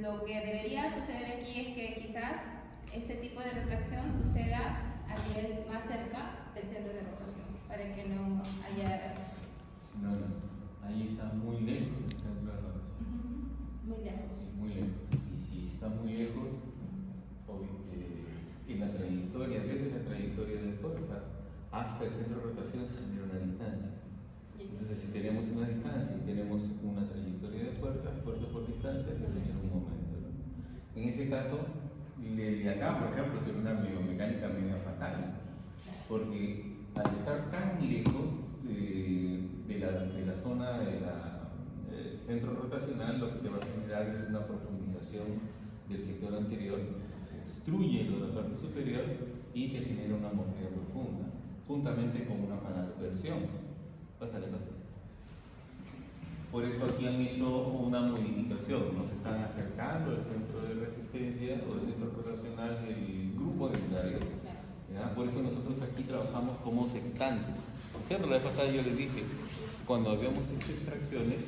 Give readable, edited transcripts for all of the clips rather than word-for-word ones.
Lo que debería suceder aquí es que quizás ese tipo de retracción suceda a nivel más cerca del centro de rotación, para que no haya... No, ahí está muy lejos del centro de rotación. Muy lejos. Muy lejos. Y si está muy lejos, en la trayectoria, desde la trayectoria de fuerza hasta el centro de rotación se genera una distancia. Entonces, si tenemos una distancia y tenemos una trayectoria de fuerza, fuerza por distancia, se genera un momento, ¿no? En ese caso, de acá, por ejemplo, sería una biomecánica media fatal, porque al estar tan lejos de la zona del centro rotacional, lo que te va a generar es una profundización del sector anterior, se destruye la parte superior y te genera una mordida profunda, juntamente con una malabsorción. Pásale. Por eso aquí han hecho una modificación, nos están acercando al centro de resistencia o el centro rotacional del grupo unitario. Por eso nosotros aquí trabajamos como sextantes. ¿Cierto? La vez pasada yo les dije, cuando habíamos hecho extracciones,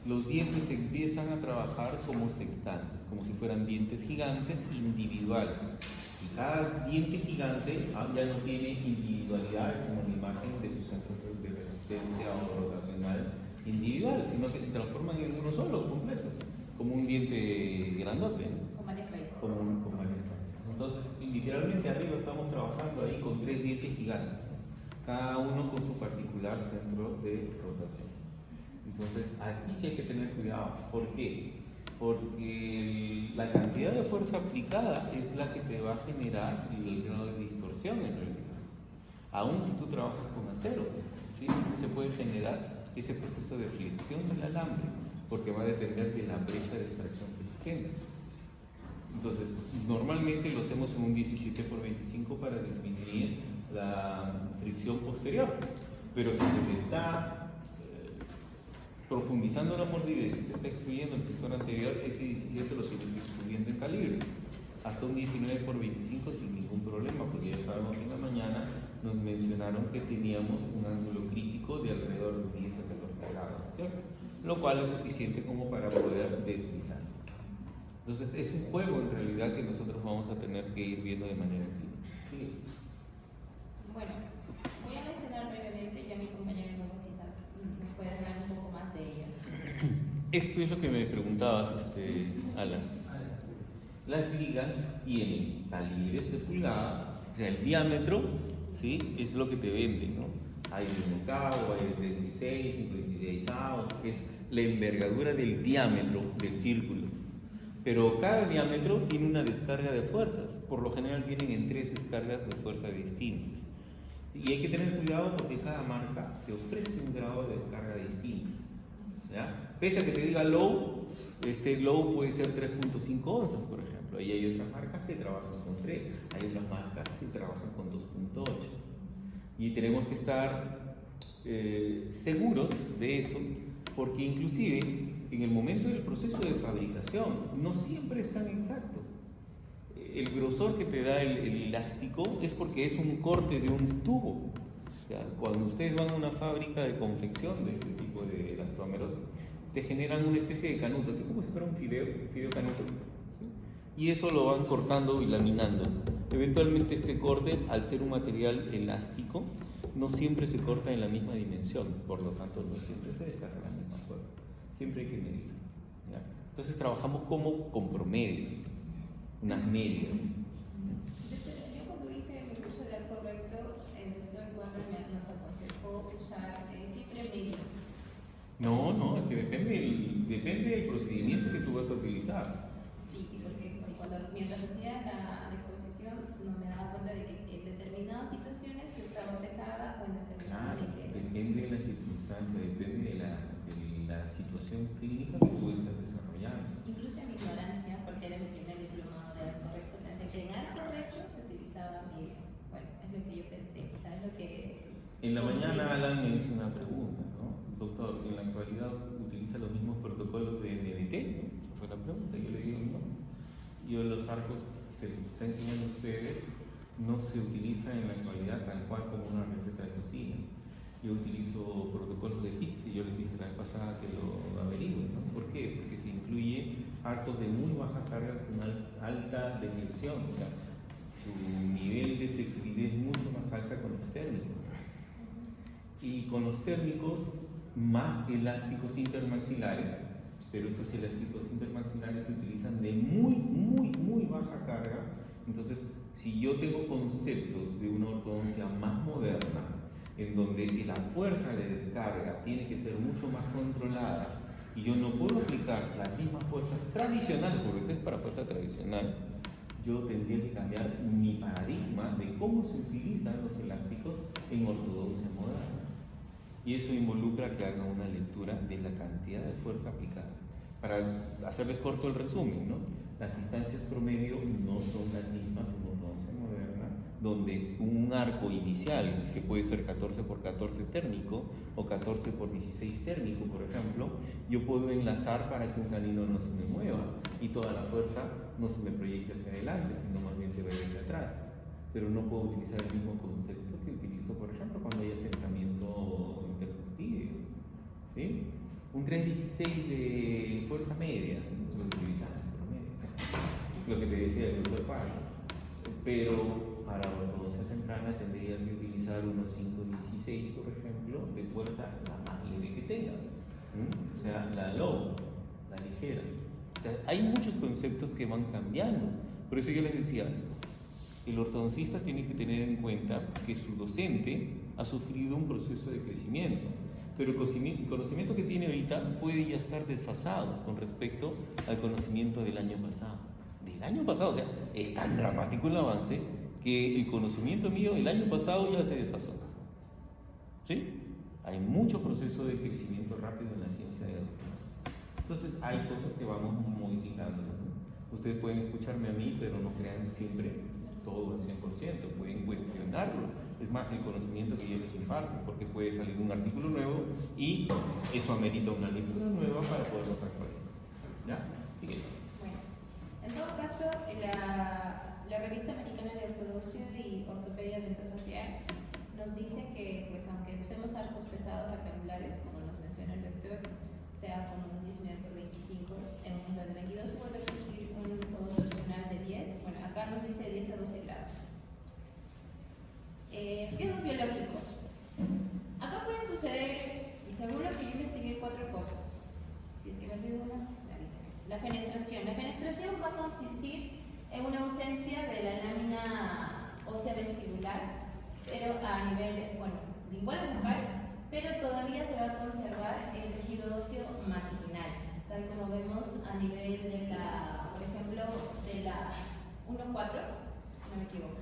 los dientes empiezan a trabajar como sextantes, como si fueran dientes gigantes individuales. Y cada diente gigante ya no tiene individualidad como la imagen de su centro de resistencia o rotacional individual, sino que se transforman en uno solo, completo, como un diente grandote, ¿no? Con varias raíces. Con varias raíces. Entonces, literalmente arriba estamos trabajando ahí con 3 dientes gigantes, cada uno con su particular centro de rotación. Entonces, aquí sí hay que tener cuidado. ¿Por qué? Porque la cantidad de fuerza aplicada es la que te va a generar el grado de distorsión en realidad. Aún si tú trabajas con acero, ¿sí? Se puede generar ese proceso de flexión del alambre, porque va a depender de la brecha de extracción que se genere. Entonces, normalmente lo hacemos en un 17×25 para disminuir la fricción posterior, pero si se le está profundizando la mordida y se te está excluyendo el sector anterior, ese 17 lo tienes que ir subiendo en calibre hasta un 19×25 sin ningún problema, porque ya sabemos que en la mañana nos mencionaron que teníamos un ángulo crítico de alrededor de 10 a 14 grados, ¿cierto? Lo cual es suficiente como para poder deslizarse. Entonces es un juego en realidad que nosotros vamos a tener que ir viendo de manera clínica. ¿Sí? Bueno, voy a mencionar brevemente, ya mi compañero luego quizás nos puede hablar un poco más de ella. Esto es lo que me preguntabas, Alan. Las ligas tienen calibres de pulgada, o sea, el diámetro, ¿sí? Es lo que te venden, ¿no? Hay de 1 octavo, hay de 36, 56 avos, es la envergadura del diámetro del círculo. Pero cada diámetro tiene una descarga de fuerzas, por lo general vienen en 3 descargas de fuerza distintas. Y hay que tener cuidado porque cada marca te ofrece un grado de descarga distinto, ¿ya? Pese a que te diga low, low puede ser 3.5 onzas, por ejemplo. Ahí hay otras marcas que trabajan con 3, hay otras marcas que trabajan con 2.8. Y tenemos que estar seguros de eso, porque inclusive en el momento del proceso de fabricación no siempre es tan exacto. El grosor que te da el elástico es porque es un corte de un tubo. O sea, cuando ustedes van a una fábrica de confección de este tipo de elastómeros, te generan una especie de canuto, así como si fuera un fideo canuto, ¿sí? Y eso lo van cortando y laminando. Eventualmente este corte, al ser un material elástico, no siempre se corta en la misma dimensión, por lo tanto no siempre se descarga la misma fuerza. Siempre hay que medir, ¿ya? Entonces trabajamos como con promedios, unas medias. Yo cuando hice mi curso de arco recto, el doctor Warner nos aconsejó usar cifre medio. No, es que depende del procedimiento que tú vas a utilizar. Sí, porque mientras hacía la exposición no me daba cuenta de que en determinadas situaciones se usaba pesada o en determinadas ligera. Depende de la circunstancia, depende de la situación clínica que tú estás desarrollando. Incluso en mi ignorancia, porque era mi primer diplomado de arco recto, pensé que en arco recto se utilizaba medio. Bueno, es lo que yo pensé, quizás es lo que... En la mañana Alan me hizo una pregunta, ¿no? Doctor, ¿en la actualidad utiliza los mismos protocolos de NDT? Esa fue la pregunta, yo le digo no. Yo los arcos que se les está enseñando a ustedes no se utilizan en la actualidad tal cual como una receta de cocina. Yo utilizo protocolos de HITS y yo les dije la vez pasada que lo averigüen, ¿no? ¿Por qué? Porque se incluye arcos de muy baja carga con alta deflexión, o sea, su nivel de flexibilidad es mucho más alta con los térmicos. Y con los térmicos más elásticos intermaxilares, pero estos elásticos intermaxilares se utilizan de muy baja carga. Entonces, si yo tengo conceptos de una ortodoncia más moderna, en donde la fuerza de descarga tiene que ser mucho más controlada y yo no puedo aplicar las mismas fuerzas tradicionales, porque eso es para fuerza tradicional, yo tendría que cambiar mi paradigma de cómo se utilizan los elásticos en ortodoncia moderna. Y eso involucra que haga una lectura de la cantidad de fuerza aplicada. Para hacerles corto el resumen, ¿no? Las distancias promedio no son las mismas en ortodoncia moderna, donde un arco inicial, que puede ser 14 por 14 térmico o 14 por 16 térmico, por ejemplo, yo puedo enlazar para que un canino no se me mueva y toda la fuerza no se me proyecte hacia adelante, sino más bien se vaya hacia atrás. Pero no puedo utilizar el mismo concepto que utilizo, por ejemplo, cuando hay asentamiento intercutidio, ¿sí? Un 316 de fuerza media, lo utilizamos promedio, lo que te decía el doctor Pablo. Pero para ortodoncia temprana tendría que utilizar unos 516, por ejemplo, de fuerza la más leve que tenga, o sea, la low, la ligera. O sea, hay muchos conceptos que van cambiando. Por eso yo les decía, el ortodoncista tiene que tener en cuenta que su docente ha sufrido un proceso de crecimiento, pero el conocimiento que tiene ahorita puede ya estar desfasado con respecto al conocimiento del año pasado. Del año pasado, o sea, es tan dramático el avance que el conocimiento mío el año pasado ya se desfasó. ¿Sí? Hay mucho proceso de crecimiento rápido en la ciencia de datos. Entonces hay cosas que vamos modificando, ¿no? Ustedes pueden escucharme a mí, pero no crean siempre todo al 100%, pueden cuestionarlo. Es más, el conocimiento que yo les imparto, porque puede salir un artículo nuevo y eso amerita una lectura nueva para poderlo actualizar. ¿Ya? Sigue. Bueno, en todo caso, la revista americana de ortodoncia y ortopedia dentofacial nos dice que, pues, aunque usemos arcos pesados rectangulares, como nos menciona el doctor, sea como un 19 por 25 en un ejemplo de 22, vuelve a existir un modo torsional de 10. Bueno, acá nos dice 10 a 12 grados. Riesgos biológicos. Acá pueden suceder, según lo que yo investigué, 4 cosas. Si es que me olvido una, me avisan. La fenestración. La fenestración va a consistir en una ausencia de la lámina ósea vestibular, pero a nivel, bueno, lingual bucal, pero todavía se va a conservar el tejido óseo marginal, tal como vemos a nivel de la, por ejemplo, de la 1.4, si no me equivoco.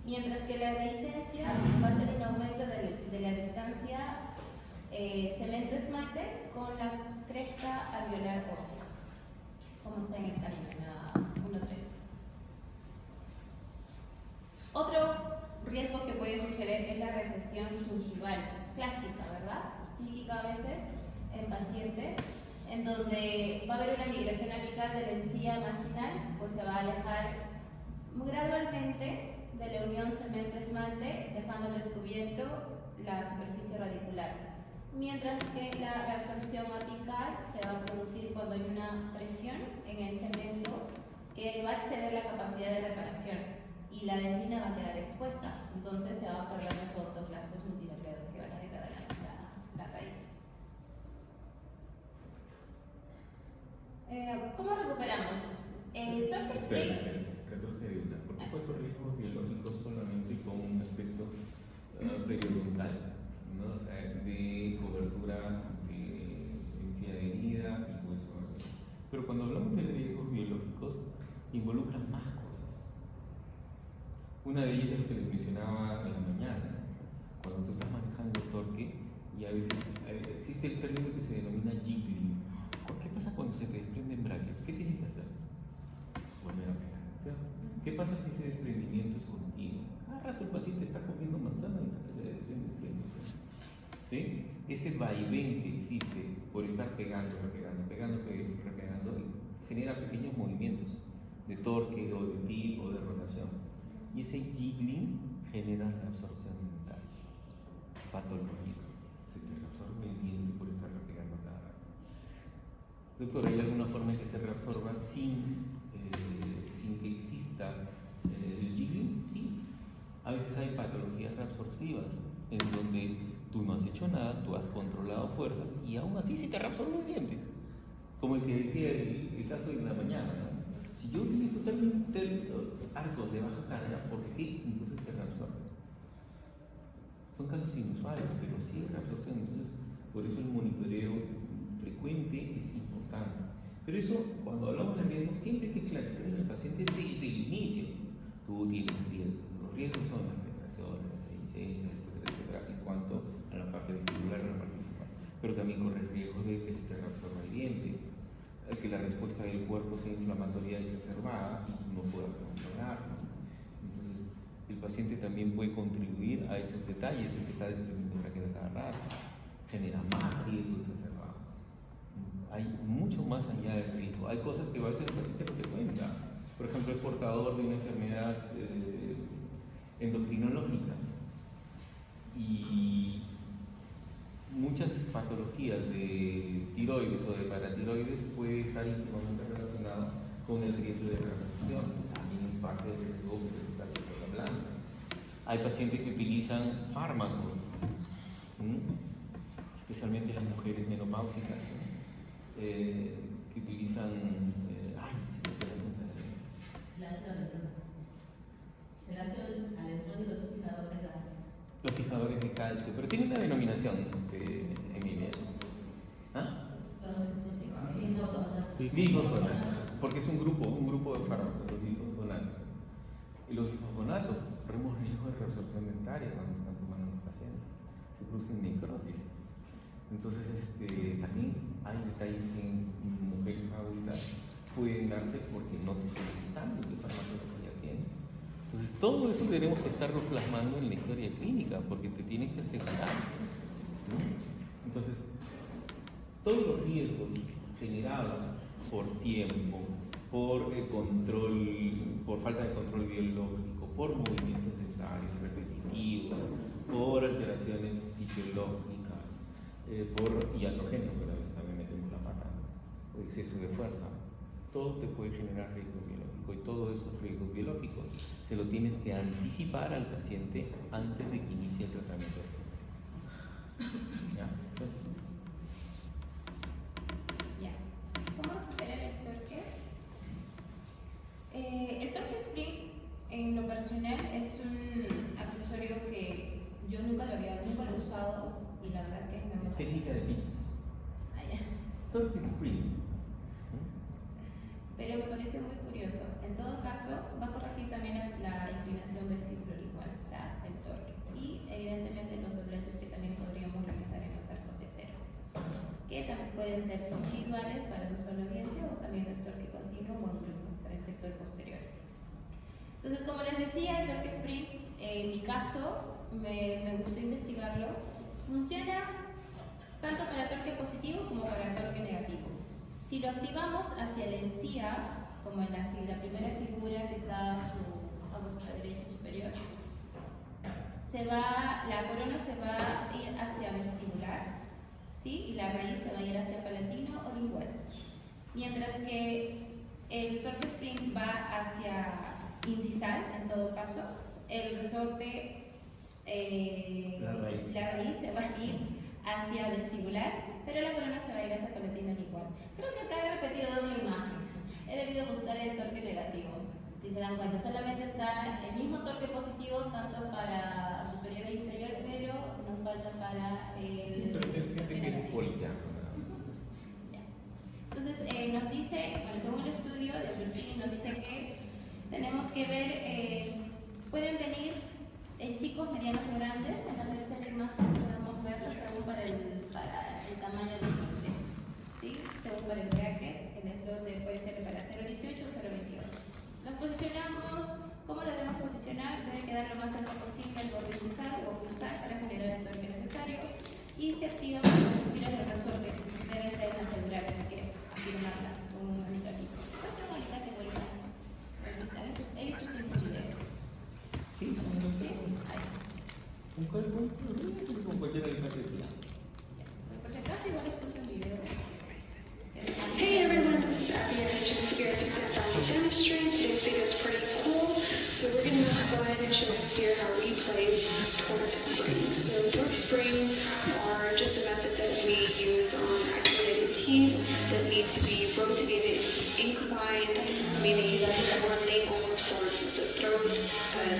Mientras que la dehiscencia va a ser un aumento de la distancia cemento-esmalte con la cresta alveolar ósea, como está en el canino, en la 1.3. Otro riesgo que puede suceder es la recesión gingival clásica, ¿verdad? Típica a veces en pacientes en donde va a haber una migración apical de la encía marginal, pues se va a alejar gradualmente de la unión cemento-esmalte, dejando descubierto la superficie radicular. Mientras que la reabsorción apical se va a producir cuando hay una presión en el cemento que va a exceder la capacidad de reparación y la dentina va a quedar expuesta. Entonces se va a perder los ortoclastos multinucleados que van a degradar la raíz. ¿Cómo recuperamos? El torque spring. Retrocede una. Por supuesto, riesgos biológicos solamente con un aspecto periodontal, ¿no? O sea, de cobertura de encía de herida y hueso. Pero cuando hablamos de riesgos biológicos, involucran más cosas. Una de ellas es lo que les mencionaba en la mañana. Cuando tú estás manejando torque, y a veces existe el término que se denomina jiggling. ¿Qué pasa cuando se te desprenden brackets? ¿Qué tienes que hacer? Volver a pegar, ¿cierto? ¿Qué pasa si ese desprendimiento es continuo? Cada rato el paciente está comiendo manzana y se le desprende. ¿Sí? Ese vaivén que existe por estar pegando, repegando, genera pequeños movimientos de torque o de tip o de rotación. Y ese jiggling genera la absorción dental, patología. Se te absorbe el diente por estar repegando cada rato. doctor, ¿hay alguna forma en que se reabsorba sin que exista el jiggling? Sí. A veces hay patologías reabsorbivas en donde tú no has hecho nada, tú has controlado fuerzas y aún así se te reabsorbe el diente. Como el que decía el caso de la mañana, ¿no? Si yo utilizo arcos de baja carga, ¿por qué entonces se reabsorbe? Son casos inusuales, pero sí reabsorción. Entonces, por eso el monitoreo frecuente es importante. Pero eso, cuando hablamos de riesgos, siempre hay que esclarecer al paciente desde el inicio. Tú tienes riesgos. Los riesgos son las penetraciones, las reminiscencias, etcétera, en cuanto a la parte vestibular, a la parte visual. Pero también corres riesgos de que se te reabsorba el diente, que la respuesta del cuerpo sea inflamatoria exacerbada y tú no puedas controlarlo. Entonces, el paciente también puede contribuir a esos detalles, el que está desprendiendo bracket cada rato, genera más riesgo exacerbado. Hay mucho más allá del riesgo. Hay cosas que a veces el paciente no se cuenta. Por ejemplo, es portador de una enfermedad endocrinológica y muchas patologías de tiroides o de paratiroides puede estar íntimamente relacionado con el riesgo de reabsorción. También es parte del riesgo que está hablando. Hay pacientes que utilizan fármacos, especialmente las mujeres menopáusicas, que utilizan el ácido electrónico es un fijador de calcio. los fijadores de calcio, pero tiene una denominación, Emilia. ¿Ah? Bifosfonatos, porque es un grupo de fármacos, los bifosfonatos. Y los bifosfonatos corremos riesgo de reabsorción dentaria cuando están tomando los pacientes, se producen necrosis. Entonces, también hay detalles que en mujeres adultas pueden darse porque no te están utilizando el fármaco que ya tienen. Entonces, todo eso tenemos que estarlo plasmando en la historia clínica porque te tienes que asegurar, ¿no? Entonces, todos los riesgos generados por tiempo, por falta de control biológico, por movimientos dentarios repetitivos, por alteraciones fisiológicas, y androgénicos, que a veces también metemos la pata, por exceso de fuerza, todo te puede generar riesgo biológico y todos esos riesgos biológicos se lo tienes que anticipar al paciente antes de que inicie el tratamiento. ¿Ya? ¿Cómo recuperar el torque? El torque spring, en lo personal, es un accesorio que yo nunca lo he usado y la verdad es que me gusta. Técnica de bits. Ah, ya. Torque spring. Pero me pareció muy curioso. En todo caso, va a corregir también la inclinación vestibular, o sea, el torque. Y evidentemente los dobleces que también podríamos realizar en los arcos de acero, que también pueden ser individuales para un solo diente o también el torque continuo o en grupo para el sector posterior. Entonces, como les decía, el torque spring, en mi caso, me gustó investigarlo. Funciona tanto para torque positivo como para torque negativo. Si lo activamos hacia la encía, como en la primera figura que está a vuestra derecha superior, la corona se va a ir hacia vestibular, ¿sí? Y la raíz se va a ir hacia palatino o lingual. Mientras que el torque spring va hacia incisal, en todo caso, el resorte, la raíz se va a ir hacia vestibular, pero la corona se va a ir hacia palatino lingual. Creo que acá he repetido doble imagen. He debido buscar el torque negativo. Si se dan cuenta, solamente está el mismo torque positivo tanto para superior e inferior, pero nos falta para el torque negativo. Entonces nos dice, bueno, según el estudio de Bertini nos dice que tenemos que ver, pueden venir en chicos, medianos o grandes. En la tercera imagen podemos verlo según para el tamaño del torque, ¿sí? Según para el bracket, el eslote puede ser para 0.18 o 0.22. Nos posicionamos, ¿cómo lo debemos posicionar? Debe quedar lo más cerca posible al borde incisal o cruzar para generar el torque necesario. Y se activan las espiras del resorte. Debe ser asegurarse que afirmarlas con un alicatito. Otra alicate voy a revisar. He visto ese video. Sí, Ahí. con cualquier alicate. Por si acaso igual les puse un video. chemistry. Today's video is pretty cool. So we're going to go ahead and show here how we place torque springs. So torque springs are just a method that we use on isolated teeth that need to be rotated inclined, meaning that we're laying over towards the throat.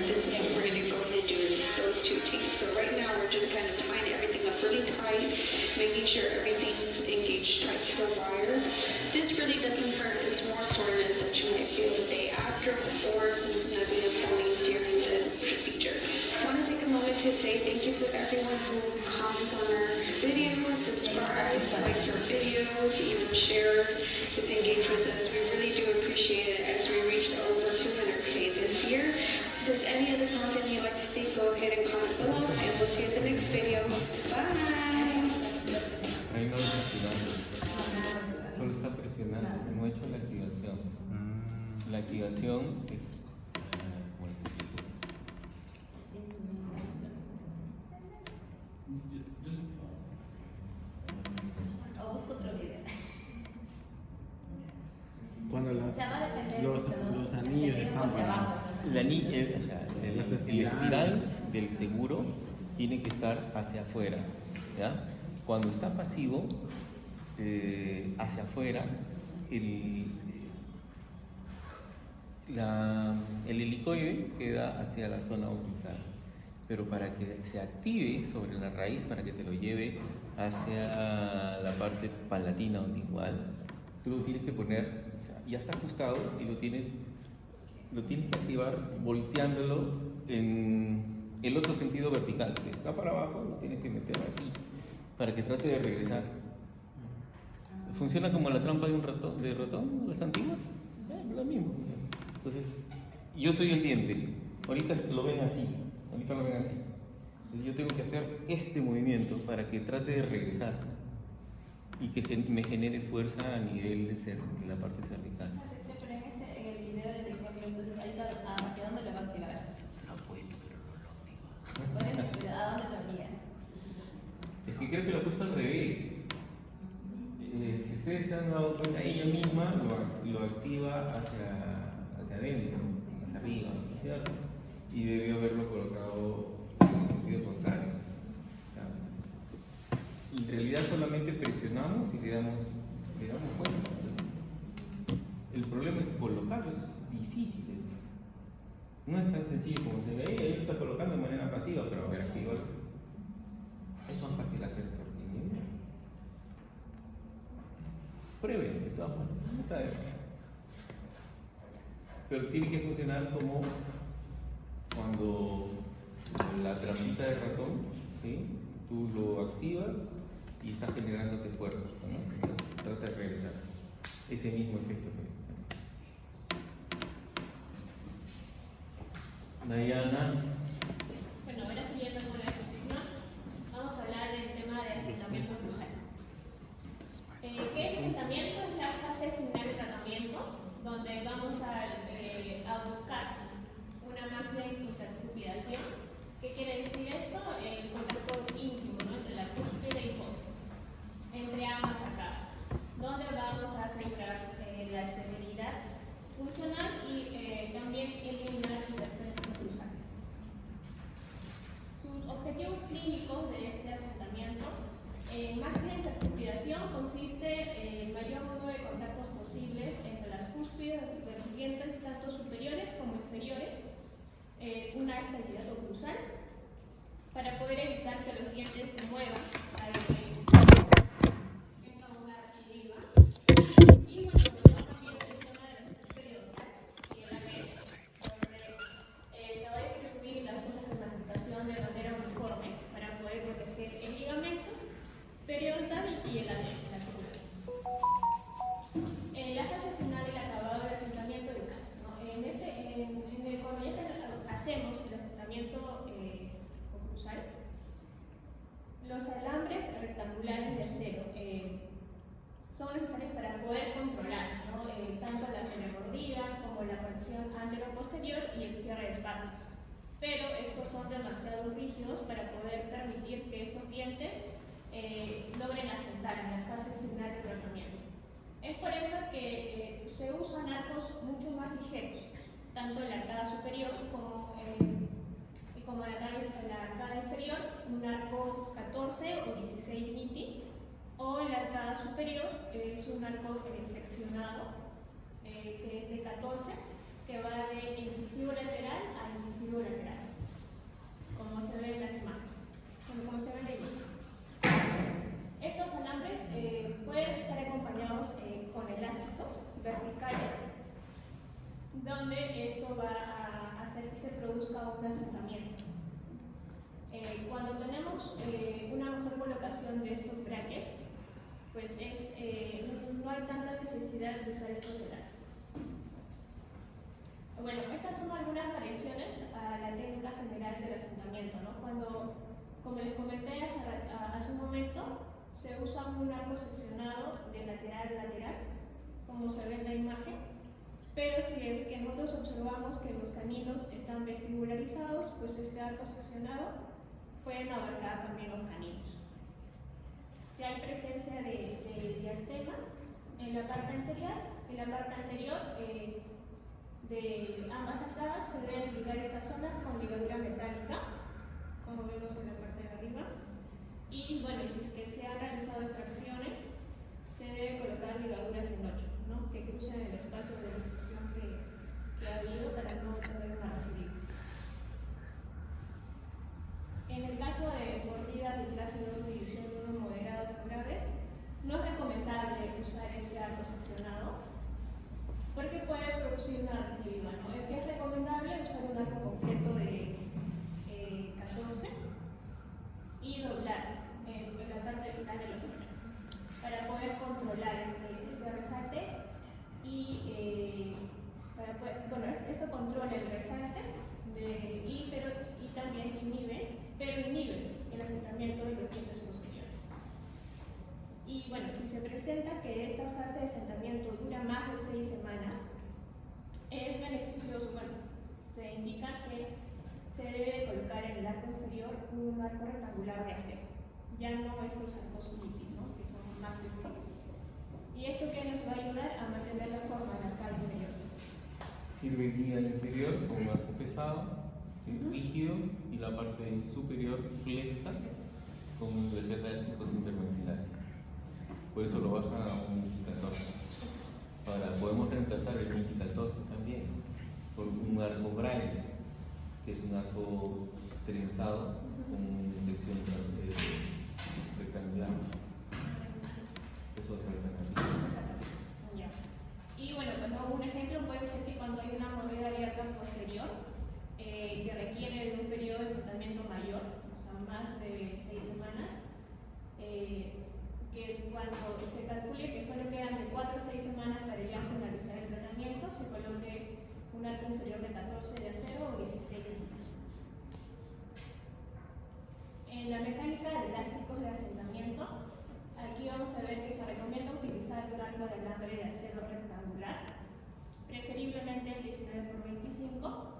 This is what we're going to go ahead and do with those two teeth. So right now we're just kind of tying everything up really tight, making sure everything's engaged tight to the wire. This really doesn't hurt. It's more soreness that you might feel the day after or some snugging and pulling during this procedure. I want to take a moment to say thank you to everyone who comments on our videos, subscribes, likes our videos, even shares, is engaged with us. We really do appreciate it as we reached over 200K this year. If there's any other content you'd like to see, go ahead and comment below, and we'll see you in the next video. Bye! Ahí no lo está activando, solo está presionando, no ha hecho la activación. La activación es... ¿cómo le explico? O busco otro video. Cuando O sea, va a depender los anillos hacia arriba o están hacia para... abajo. La o sea, Las el espiral del seguro tiene que estar hacia afuera, ¿ya? Cuando está pasivo, hacia afuera, el helicoide queda hacia la zona occlusal. Pero para que se active sobre la raíz, para que te lo lleve hacia la parte palatina o lingual, tú lo tienes que poner, o sea, ya está ajustado y lo tienes que activar volteándolo en el otro sentido vertical. Si está para abajo, lo tienes que meter así para que trate de regresar. Funciona como la trampa de un ratón, las antiguas, lo mismo. Entonces, yo soy el diente, ahorita lo ven así. Entonces yo tengo que hacer este movimiento para que trate de regresar y que me genere fuerza a nivel de la parte cervical. Pero en el video de TikTok, entonces ahorita hacia dónde lo va a activar. Lo ha puesto, pero no lo activa. Por eso, pero ¿a dónde lo haría? Es que creo que lo he puesto al revés. Si ustedes se han dado cuenta, ella misma lo activa hacia adentro, hacia arriba, ¿cierto? Y debió haberlo colocado en el sentido contrario. En realidad solamente presionamos y le damos fuerza. El problema es colocarlo, es difícil. No es tan sencillo como se ve. Ella lo está colocando de manera pasiva, pero a ver, activarlo. Es más fácil hacer tornillo. Prueben, de todas maneras. Pero tiene que funcionar como cuando la trampita de ratón, ¿sí? Tú lo activas y está generándote fuerza, ¿no? Trata de regresar. Ese mismo efecto. Diana. Bueno, ahora siguiendo con la exposición, vamos a hablar del tema de asentamiento cruzal. ¿Qué es asentamiento? Es la fase final de tratamiento, donde vamos a buscar una máxima intercupidación. ¿Qué quiere decir esto? El contacto íntimo, ¿no?, entre la cúspide y fosa, entre ambas acá, donde vamos a asegurar la esterilidad funcional y también eliminar interferencias cruzales. Sus objetivos clínicos de este asentamiento en máxima intercupidación consiste en el mayor número de contactos posibles entre las cúspides de los dientes, tanto superiores como inferiores, una estabilidad oclusal, para poder evitar que los dientes se muevan en una recidiva. Y bueno, también el tema de la estructura periodontal y el ADN, donde se va a distribuir las fuerzas de presentación de manera uniforme para poder proteger el ligamento periodontal y el ADN, la articulación. En la fase final del acabado del asentamiento del caso, ¿no? Cuando ya hacemos el asentamiento oclusal, los alambres rectangulares de acero son necesarios para poder controlar, ¿no?, tanto la semimordida como la conexión antero-posterior y el cierre de espacios. Pero estos son demasiado rígidos para poder permitir que estos dientes logren asentar en la fase final del tratamiento. Es por eso que se usan arcos mucho más ligeros superior y como la arcada inferior, un arco 14 o 16 miti, o la arcada superior es un arco seccionado que es de 14, que va de incisivo lateral a incisivo lateral, como se ve en las imágenes, como se ve en la imagen. Estos alambres pueden estar acompañados con elásticos verticales, donde esto va a hacer que se produzca un asentamiento. Cuando tenemos una mejor colocación de estos brackets, pues no hay tanta necesidad de usar estos elásticos. Bueno, estas son algunas variaciones a la técnica general del asentamiento, ¿no? Cuando, como les comenté hace un momento, se usa un arco seccionado de lateral a lateral, como se ve en la imagen, pero si es que nosotros observamos que los caninos están vestibularizados, pues este arco seccionado pueden abarcar también los caninos. Si hay presencia de diastemas en la parte anterior, de ambas arcadas se deben ligar estas zonas con ligadura metálica, como vemos en la parte de arriba. Y bueno, si es que se han realizado extracciones, se debe colocar ligaduras en 8, ¿no? Que crucen el espacio de reflexión que ha habido para no tener una residuo. En el caso de mordidas de clase 2, división 1 moderados o graves, no es recomendable usar este arco seccionado porque puede producir una recidiva, ¿no? Es recomendable usar un arco completo de 14 y doblar en la parte distal de los números para poder controlar este resalte y esto controla el resalte y también inhibe el asentamiento de los dientes posteriores. Y bueno, si se presenta que esta fase de asentamiento dura más de 6 semanas, es beneficioso, se indica que se debe colocar en el arco inferior un arco rectangular de acero, ya no estos arcos unitis, ¿no? Que son más flexibles. ¿Y esto que nos va a ayudar a mantener la forma del arcada inferior? Sirve guía inferior con un arco pesado, rígido, y la parte superior flexa con un receta de 5 intervencionales. Por eso lo bajan a un Miki 14. Ahora, podemos reemplazar el Miki 14 también por un arco braille, que es un arco trenzado con sección rectangular. Es otra alternativa. Ya. Y bueno, un ejemplo puede ser que cuando hay una mordida abierta posterior, que requiere de un periodo de asentamiento mayor, o sea, más de 6 semanas, que cuando se calcule que solo quedan de 4 a 6 semanas para ya finalizar el tratamiento, se coloque un arco inferior de 14 de acero o 16 de metal. En la mecánica de elásticos de asentamiento, aquí vamos a ver que se recomienda utilizar un arco de alambre de acero rectangular, preferiblemente el 19x25.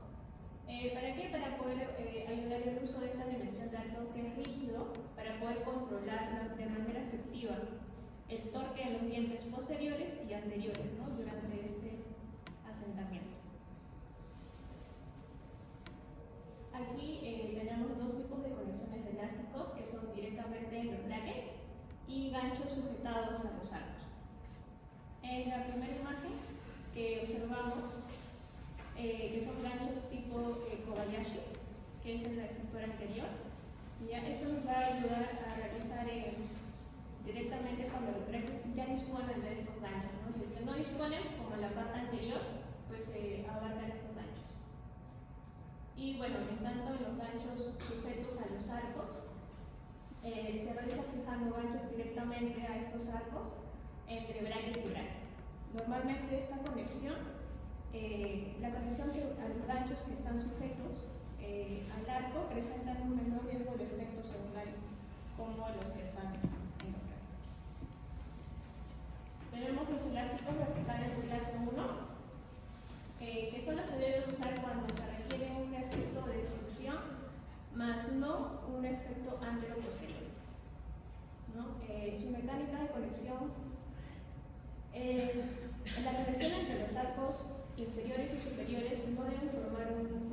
¿Para qué? Para poder ayudar el uso de esta dimensión de arco que es rígido, para poder controlar de manera efectiva el torque de los dientes posteriores y anteriores, ¿no? Durante este asentamiento. Aquí tenemos dos tipos de conexiones de elásticos que son directamente en los brackets y ganchos sujetados a los arcos. En la primera imagen que observamos, que son ganchos tipo Kobayashi, que es en el sector anterior. Ya, esto nos va a ayudar a realizar directamente cuando los brackets ya disponen de estos ganchos, ¿no? Si es que no disponen, como en la parte anterior, pues abarcan estos ganchos. Y bueno, en tanto en los ganchos sujetos a los arcos, se realiza fijando ganchos directamente a estos arcos entre bracket y bracket. Normalmente esta conexión, la conexión a los ganchos que están sujetos al arco presentan un menor riesgo de efecto secundario como los que están en los brackets. Tenemos los elásticos verticales de clase 1, que solo se debe usar cuando se requiere un efecto de extrusión, más no un efecto antero-posterior, ¿no? Su mecánica de conexión, la conexión entre los arcos inferiores y superiores no deben formar un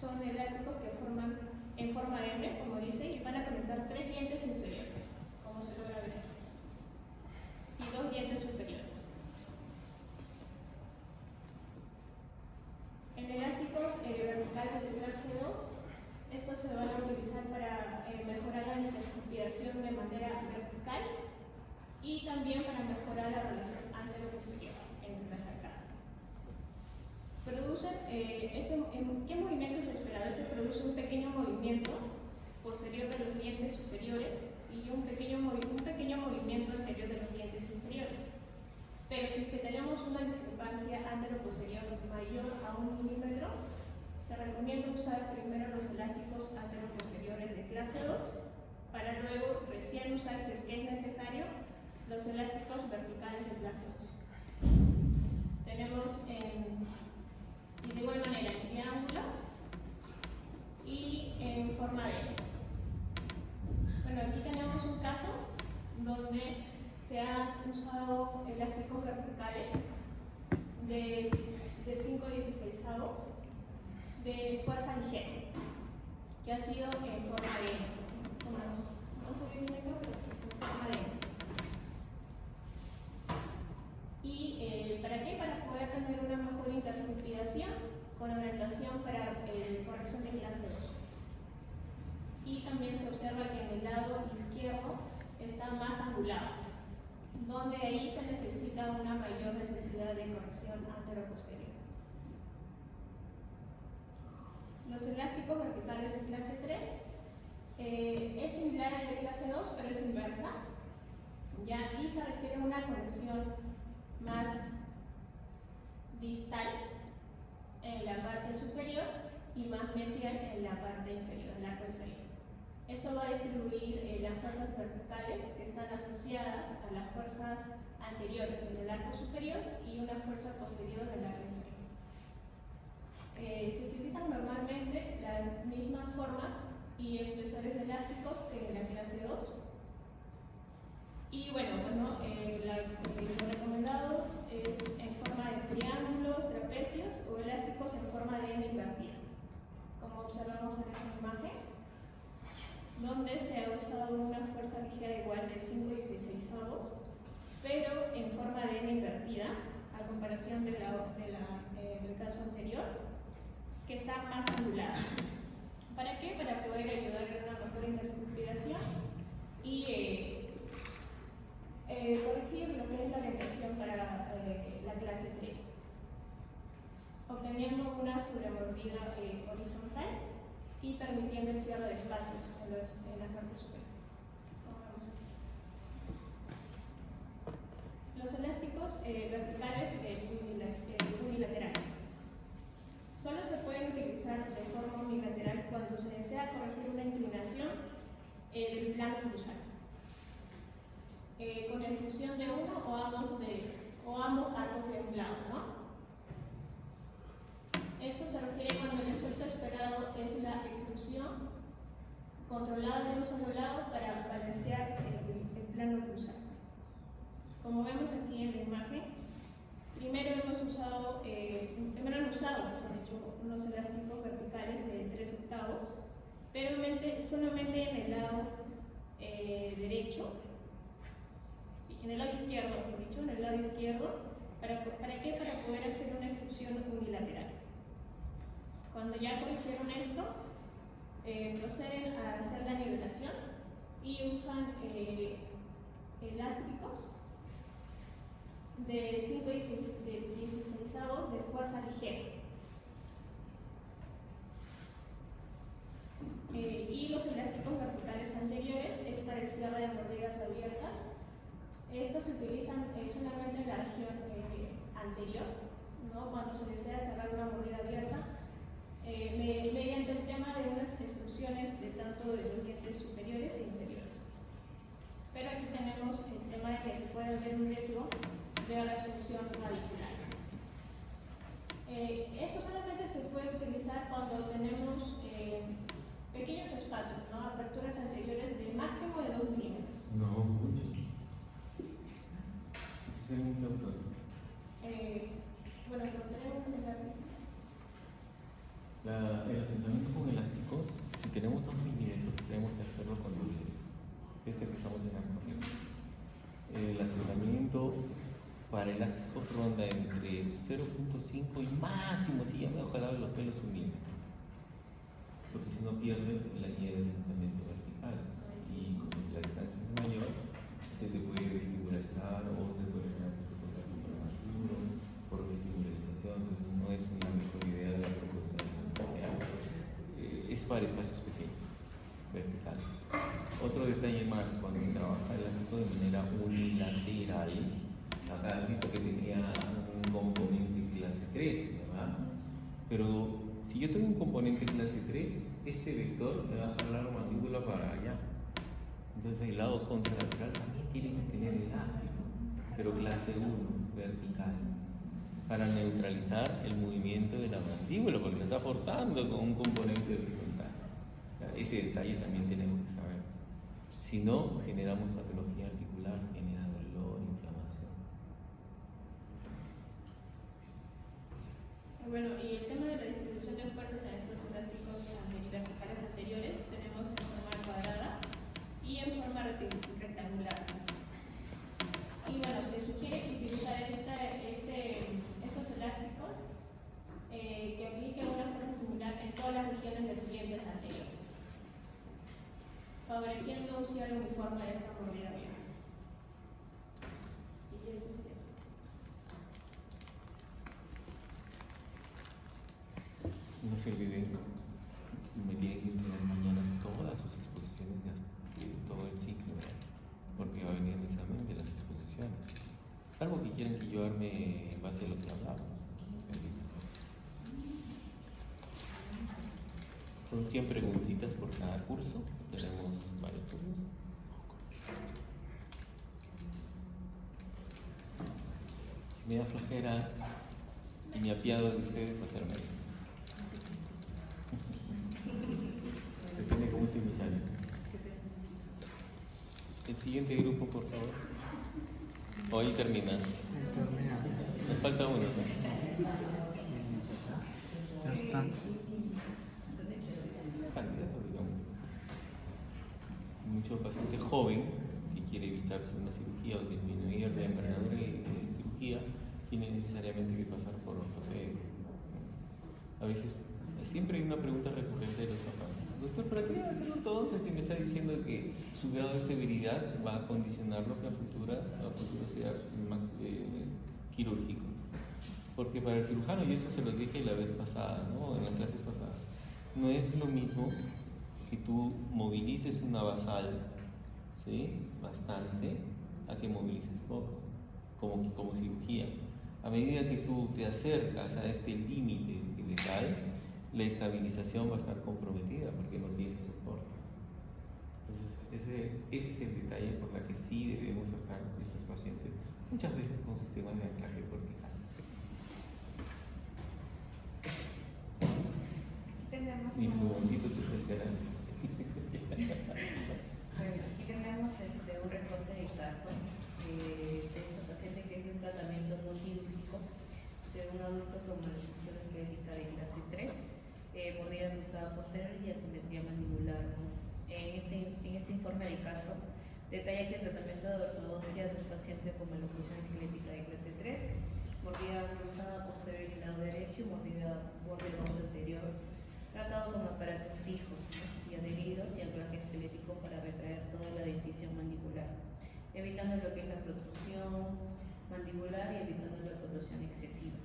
Son elásticos que forman en forma de M, como dice, y van a conectar 3 dientes inferiores, como se logra ver aquí, y 2 dientes superiores. En elásticos verticales de clase 2, estos se van a utilizar para mejorar la intercompiración de manera vertical y también para mejorar la relación antero-posterior entre las arcadas. ¿Qué movimiento es esperado? Este produce un pequeño movimiento posterior de los dientes superiores y un pequeño movimiento anterior de los dientes inferiores. Pero si es que tenemos una discrepancia antero-posterior mayor a 1 milímetro, se recomienda usar primero los elásticos antero-posteriores de clase 2 para luego recién usar, si es que es necesario, los elásticos verticales de clase 2. Tenemos y de igual manera en triángulo y en forma de M. Bueno, aquí tenemos un caso donde se han usado elásticos verticales de 5/16 de fuerza ligera, que ha sido en forma de M. Vamos a ver un ejemplo, en forma de M. ¿Y para qué? Para poder tener una mejor intercompiración con orientación para corrección de clase 2. Y también se observa que en el lado izquierdo está más angulado, donde ahí se necesita una mayor necesidad de corrección antero-posterior. Los elásticos verticales de clase 3 es similar al de clase 2, pero es inversa. Ya aquí se requiere una conexión más distal en la parte superior y más mesial en la parte inferior, en el arco inferior. Esto va a distribuir las fuerzas verticales que están asociadas a las fuerzas anteriores en el arco superior y una fuerza posterior en el arco inferior. Se utilizan normalmente las mismas formas y espesores elásticos que en la clase 2. Y bueno, lo recomendado es en forma de triángulos, trapecios o elásticos en forma de M invertida, como observamos en esta imagen, donde se ha usado una fuerza ligera igual de 5/16, pero en forma de M invertida, a comparación del caso anterior, que está más angulada. ¿Para qué? Para poder ayudar a una mejor intercompiración y corregir lo que es la orientación para la clase 3, obteniendo una sobremordida horizontal y permitiendo el cierre de espacios en la parte superior. Los elásticos verticales unilaterales solo se pueden utilizar de forma unilateral cuando se desea corregir una inclinación del plano cruzado, con la exclusión de uno o ambos arcos de un lado, ¿no? Esto se refiere cuando el efecto esperado es la exclusión controlada de un solo lado para balancear el plano cruzado. Como vemos aquí en la imagen, primero han usado unos elásticos verticales de 3/8, pero solamente en el lado derecho, en el lado izquierdo, ¿para qué? Para poder hacer una exclusión unilateral. Cuando ya corrigieron esto, proceden a hacer la nivelación y usan elásticos de 5/16 de fuerza ligera. Y los elásticos verticales anteriores es para el cierre de mordidas abiertas. Estos se utilizan solamente en la región anterior, ¿no? Cuando se desea cerrar una mordida abierta, mediante el tema de unas exclusiones de tanto de los dientes superiores e inferiores. Pero aquí tenemos el tema de que puede haber un riesgo de abscesión radicular. Esto solamente se puede utilizar cuando tenemos pequeños espacios, ¿no? Aperturas anteriores de máximo de 2 milímetros. No, mucho. Ese es un doctor. Bueno, pero tenemos El asentamiento 5 y máximo, si ya me he jalado los pelos, un milímetro. Porque si no pierdes la guía de asentamiento vertical. Y como la distancia es mayor, se te puede vestibularizar o se puede generar un prematuro por vestibularización. Entonces no es una mejor idea de la propuesta de la es para espacios pequeños, verticales. Otro detalle más, cuando se trabaja el ámbito de manera unilateral, acá has visto que tenía un componente clase 3, ¿verdad? Pero si yo tengo un componente clase 3, este vector me va a jalar la mandíbula para allá. Entonces el lado contralateral también tiene que tener elástico, pero clase 1, vertical, para neutralizar el movimiento de la mandíbula, porque lo está forzando con un componente horizontal. Ese detalle también tenemos que saber. Si no, generamos patología articular, genera dolor, inflamación. Bueno, y el tema de la distribución de fuerzas en estos elásticos verticales anteriores, tenemos en forma cuadrada y en forma rectangular. Y bueno, se sugiere utilizar estos elásticos que apliquen una fuerza similar en todas las regiones de los dientes anteriores, favoreciendo un cierre uniforme de esta mordida bien. Y eso es todo. No se olviden, me tienen que entregar mañana todas sus exposiciones de todo el ciclo, ¿verdad? Porque va a venir el examen de las exposiciones. Salvo que quieran que yo arme en base a lo que hablamos. Son 100 preguntitas por cada curso. Tenemos varios cursos. Si me da flojera y me apiado de ustedes, pues hacerme. Depende cómo esté mi salud. El siguiente grupo, por favor. Hoy termina. Nos falta uno, ¿no? Ya está. Candidato, digamos. Mucho paciente joven que quiere evitarse una cirugía o disminuir la envergadura de cirugía tiene necesariamente que pasar por ortopedia. A veces, siempre hay una pregunta recurrente de los papás. Doctor, ¿para qué hacer ortodoncia si me está diciendo que su grado de severidad va a condicionar lo que a futuro sea quirúrgico? Porque para el cirujano, y eso se lo dije la vez pasada, ¿no? En la clase pasada, no es lo mismo que tú movilices una basal, ¿sí? Bastante, a que movilices poco, como cirugía. A medida que tú te acercas a este límite esqueletal, la estabilización va a estar comprometida porque no tiene soporte. Entonces, ese es el detalle por la que sí debemos tratar a estos pacientes, muchas veces con sistemas de anclaje vertical. Tenemos Mi plumoncito te explicará. Bueno, aquí tenemos un reporte de caso de esta paciente que es de un tratamiento no quirúrgico de un adulto con restricción esquelética de clase 3, mordida cruzada posterior y asimetría mandibular, ¿no? En este informe de caso detalla que el tratamiento de ortodoncia de un paciente con maloclusión esquelética de clase 3, mordida cruzada posterior y lado derecho y mordida borde hombro anterior, tratado con aparatos fijos, ¿no? Y adheridos y anclaje esquelético para retraer toda la dentición mandibular, evitando lo que es la protrusión mandibular y evitando la protrusión excesiva.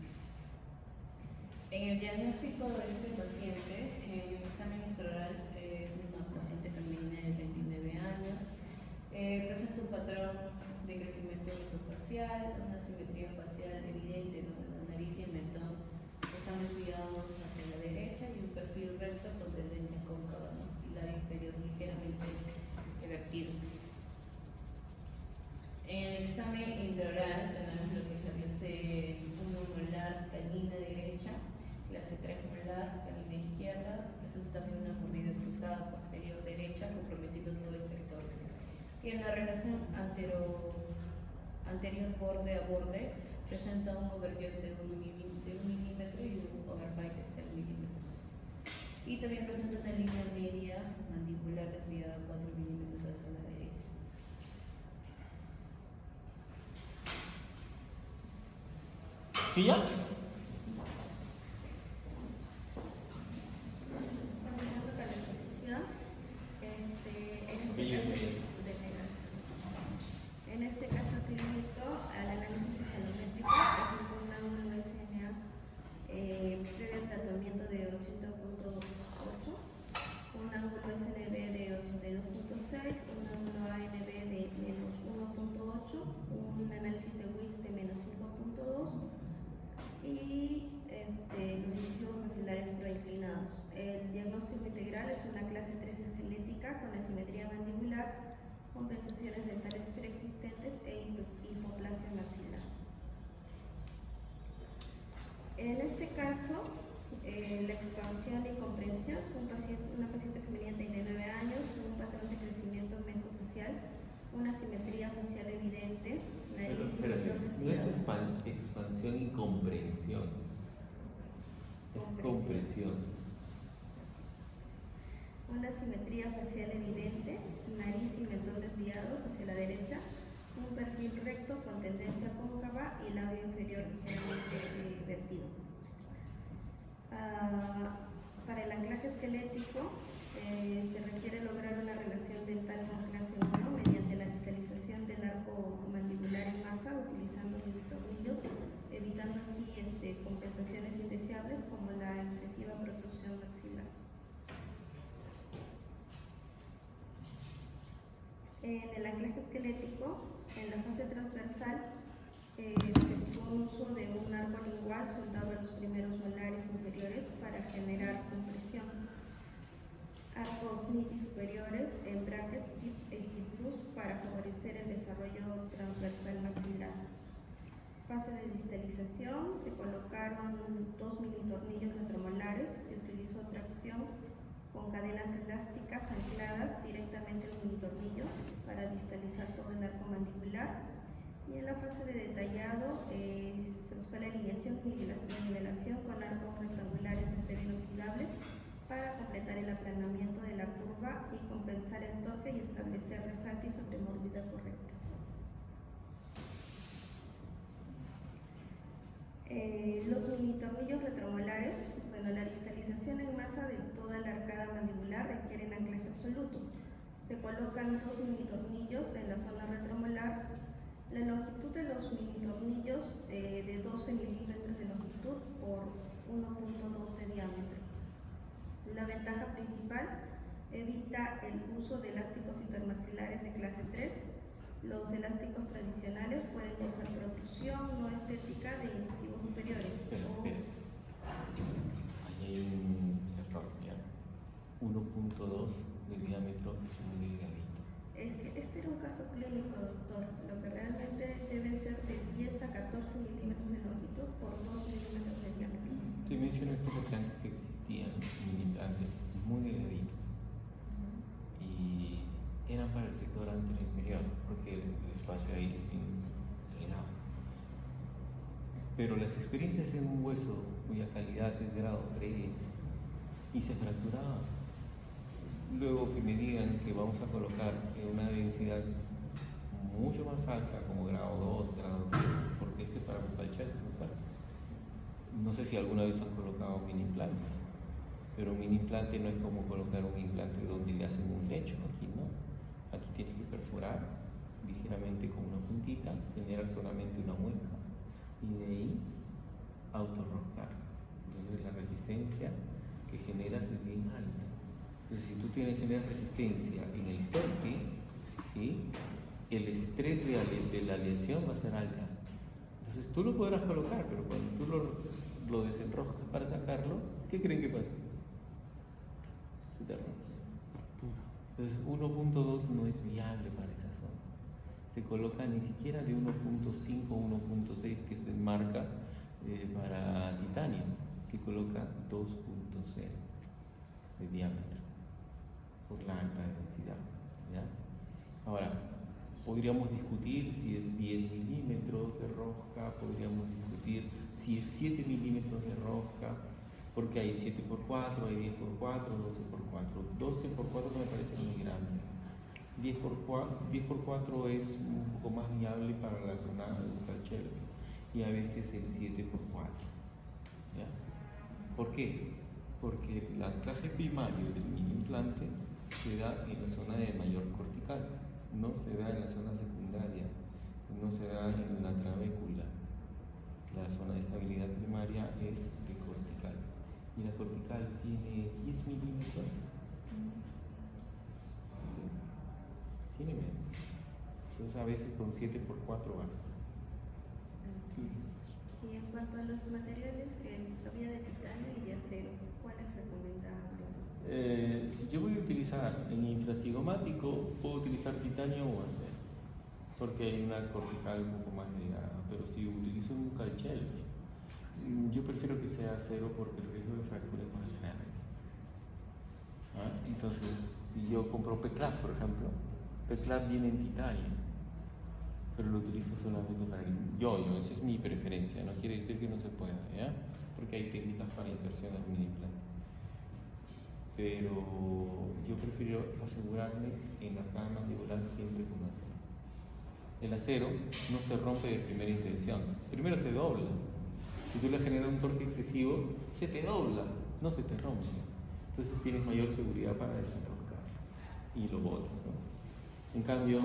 En el diagnóstico de este paciente, en el examen extraoral, es una paciente femenina de 39 años, presenta un patrón de crecimiento mesofacial, una simetría facial evidente, ¿no? La nariz y el mentón están desviados hacia la derecha y un perfil recto con tendencia cóncava, ¿no? Y labio inferior ligeramente vertido. En el examen intraoral tenemos lo que es la clase 1 molar canina derecha, clase 3 molar canina izquierda, presenta también una mordida cruzada posterior derecha comprometiendo todo el sector. Y en la relación anterior borde a borde presenta un overcut de 1 milímetro y un overbite de 0 milímetros. Y también presenta una línea media mandibular desviada 4 milímetros hacia la derecha. ¿Y ya? simetría mandibular, compensaciones dentales preexistentes e hipoplasia maxilar. En este caso, la expansión y comprensión, una paciente femenina de 39 años con un patrón de crecimiento mesofacial, una simetría facial evidente, nariz y Espérate, mentón no es desviado. expansión y comprensión, es compresión. Una simetría facial evidente, nariz y mentón desviados hacia la derecha, un perfil recto con tendencia cóncava y labio inferior ligeramente vertido. Para el anclaje esquelético se requiere lograr una relación dental con clase 1 mediante la distalización del arco mandibular en masa utilizando tornillos, evitando así compensaciones indeseables como la excesiva protrusión maxilar. En el anclaje esquelético, en la fase transversal, se efectuó un uso de un arco lingual soldado a los primeros molares inferiores para generar compresión. Arcos niti superiores en brackets plus para favorecer el desarrollo transversal maxilar. Fase de distalización, se colocaron 2 mini tornillos retromolares, se utilizó tracción con cadenas elásticas ancladas directamente al mini tornillo para distalizar todo el arco mandibular. Y en la fase de detallado se busca la alineación y nivelación con arcos rectangulares de acero inoxidable para completar el aplanamiento de la curva y compensar el torque y establecer resalte y sobremordida correcta. Los mini tornillos retromolares, la distalización en masa de toda la arcada mandibular requiere anclaje absoluto. Se colocan 2 mini tornillos en la zona retromolar. La longitud de los mini tornillos de 12 milímetros de longitud por 1.2 de diámetro. La ventaja principal, evita el uso de elásticos intermaxilares de clase 3. Los elásticos tradicionales pueden causar protrusión no estética de incisivos superiores. Espera. Ahí hay un error, ¿ya? 1.2 de diámetro es muy delgadito. Este era un caso clínico, doctor. Lo que realmente deben ser de 10 a 14 milímetros de longitud por 2 milímetros de diámetro. Te menciono esto porque antes existían mini implantes muy delgaditos y eran para el sector anterior inferior porque el espacio ahí llenaba. Pero las experiencias en un hueso cuya calidad es grado 3 y se fracturaba, luego que me digan que vamos a colocar una densidad mucho más alta como grado 2, grado 3, porque ese para Bucalchal es más alto. No sé si alguna vez han colocado mini implantes, pero un mini implante no es como colocar un implante donde le hacen un lecho, aquí no. Aquí tienes que perforar ligeramente con una puntita, generar solamente una mueca y de ahí autorroscar. Entonces la resistencia que generas es bien alta. Entonces si tú tienes que generar resistencia en el torque, ¿sí?, el estrés de la aleación va a ser alta. Entonces tú lo podrás colocar, pero cuando tú lo desenroscas para sacarlo, ¿qué creen que pasa? Se te rompe. Entonces 1.2 no es viable para esa zona. Se coloca ni siquiera de 1.5 o 1.6 que se marca para titanio, se coloca 2.0 de diámetro por la alta densidad, ¿ya? Ahora, podríamos discutir si es 10 milímetros de rosca, podríamos discutir si es 7 milímetros de rosca, porque hay 7x4, hay 10x4, 12x4. 12x4 me parece muy grande. 10x4 es un poco más viable para la zona de Bucalchal y a veces el 7x4. ¿Ya? ¿Por qué? Porque el anclaje primario del mini implante se da en la zona de mayor cortical, no se da en la zona secundaria, no se da en la trabécula. La zona de estabilidad primaria es de cortical y la cortical tiene 10 milímetros. Tiene menos. Entonces a veces con 7x4 basta. Sí. Y en cuanto a los materiales, había de titanio y de acero, ¿cuál es recomendable? Si yo voy a utilizar utilizar en infracigomático, puedo utilizar titanio o acero, porque hay una cortical un poco más delgada, pero si utilizo un calchelf, yo prefiero que sea acero porque el riesgo de fractura es más grande. ¿Ah? Entonces, si yo compro PCLAT, por ejemplo, PCLAT viene en titanio, pero lo utilizo solamente para el yo-yo, esa es mi preferencia, no quiere decir que no se pueda, ¿ya? Porque hay técnicas para inserción de un implante. Pero yo prefiero asegurarme en la caja mandibular siempre con acero. El acero no se rompe de primera intención, primero se dobla. Si tú le generas un torque excesivo, se te dobla, no se te rompe. Entonces tienes mayor seguridad para desenroscar y lo botas, ¿no? En cambio,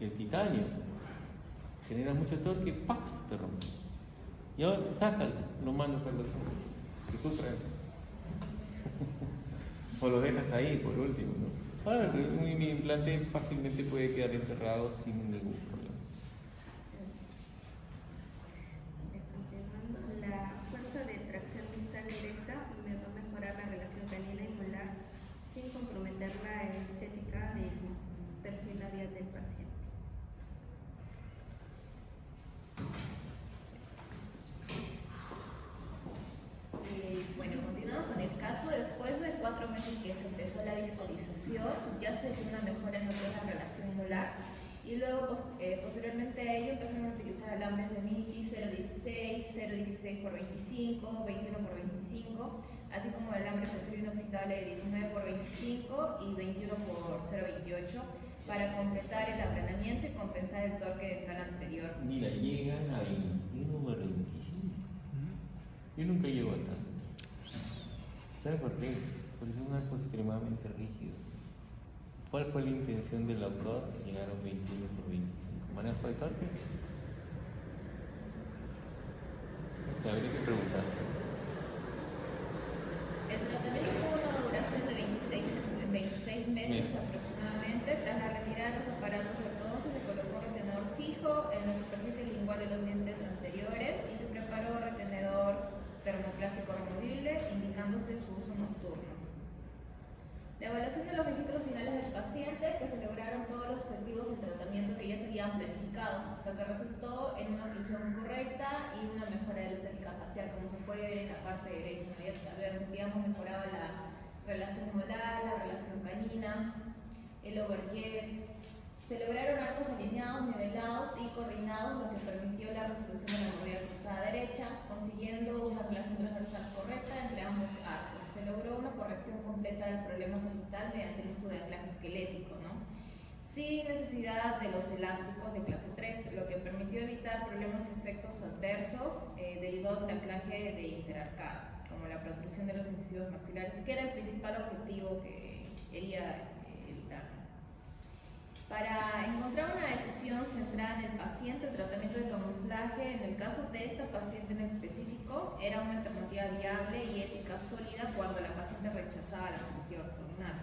el titanio genera mucho torque, ¡pac!, te rompe. Y ahora sácalo, lo mandas al doctor, que sufra. O lo dejas ahí por último, ¿no? Ahora, mi implante fácilmente puede quedar enterrado sin ningún problema. La fuerza de tracción distal directa me va a mejorar la relación canina y molar sin comprometer la estética del perfil labial del paciente. Bueno, continuando con el caso, después de 4 meses que se empezó la distalización, ya se vio una mejora en lo que es la relación molar, y luego posteriormente a ello empezaron a utilizar alambres de MITI 0.16, 0.16 por 25, 21 por 25, así como alambres de acero inoxidable de 19 por 25 y 21 por 0.28 para completar el aplanamiento y compensar el torque dental anterior. Mira, llegan a 21 por 25. Yo nunca llego a tanto. ¿Sabes por qué? Porque es un arco extremadamente rígido. ¿Cuál fue la intención del autor? Llegar a 21 por 25. ¿Manejo de torque? No sé, habría que preguntarse. El tratamiento tuvo una duración de 26 meses aproximadamente. Tras la retirada de los aparatos ortodoncos se colocó un retenedor fijo en la superficie lingual de los dientes anteriores y se preparó retenedor termoplástico removible, indicándose su uso nocturno. La evaluación de los registros finales del paciente, que se lograron todos los objetivos de tratamiento que ya se habían planificado, lo que resultó en una oclusión correcta y una mejora de la estética facial, como se puede ver en la parte derecha. Habíamos mejorado la relación molar, la relación canina, el overjet. Se lograron arcos alineados, nivelados y coordinados, lo que permitió la resolución de la mordida cruzada derecha, consiguiendo una relación transversal correcta entre ambos arcos. Se logró una corrección completa del problema sagital mediante el uso de anclaje esquelético, ¿no? Sin necesidad de los elásticos de clase 3, lo que permitió evitar problemas y efectos adversos derivados del anclaje de interarcada, como la protrusión de los incisivos maxilares, que era el principal objetivo que quería evitar. Para encontrar una decisión centrada en el paciente, el tratamiento de camuflaje, en el caso de esta paciente en específico, era una alternativa viable y ética sólida cuando la paciente rechazaba la cirugía ortognal.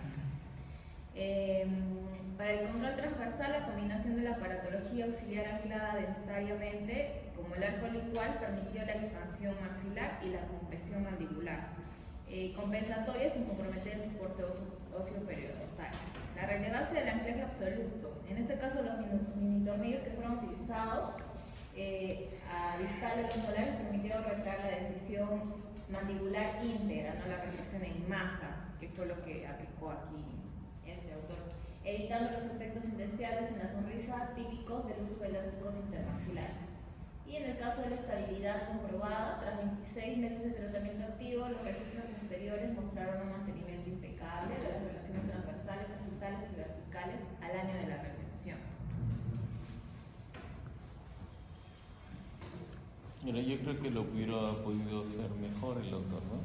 Para el control transversal, la combinación de la aparatología auxiliar anclada dentariamente, como el arco lingual, permitió la expansión maxilar y la compresión mandibular, compensatorias sin comprometer el soporte óseo periodontal. La relevancia del anclaje absoluto. En este caso, los mini tornillos que fueron utilizados a distal de los molares permitieron retraer la dentición mandibular íntegra, no la retracción en masa, que fue lo que aplicó aquí este autor, evitando los efectos indeseables en la sonrisa típicos del uso de elásticos intermaxilares. Y en el caso de la estabilidad comprobada, tras 26 meses de tratamiento activo, los registros posteriores mostraron un mantenimiento impecable de las relaciones transversales, sagitales y verticales al año de la retención. Mira, yo creo que lo hubiera podido hacer mejor el autor, ¿no?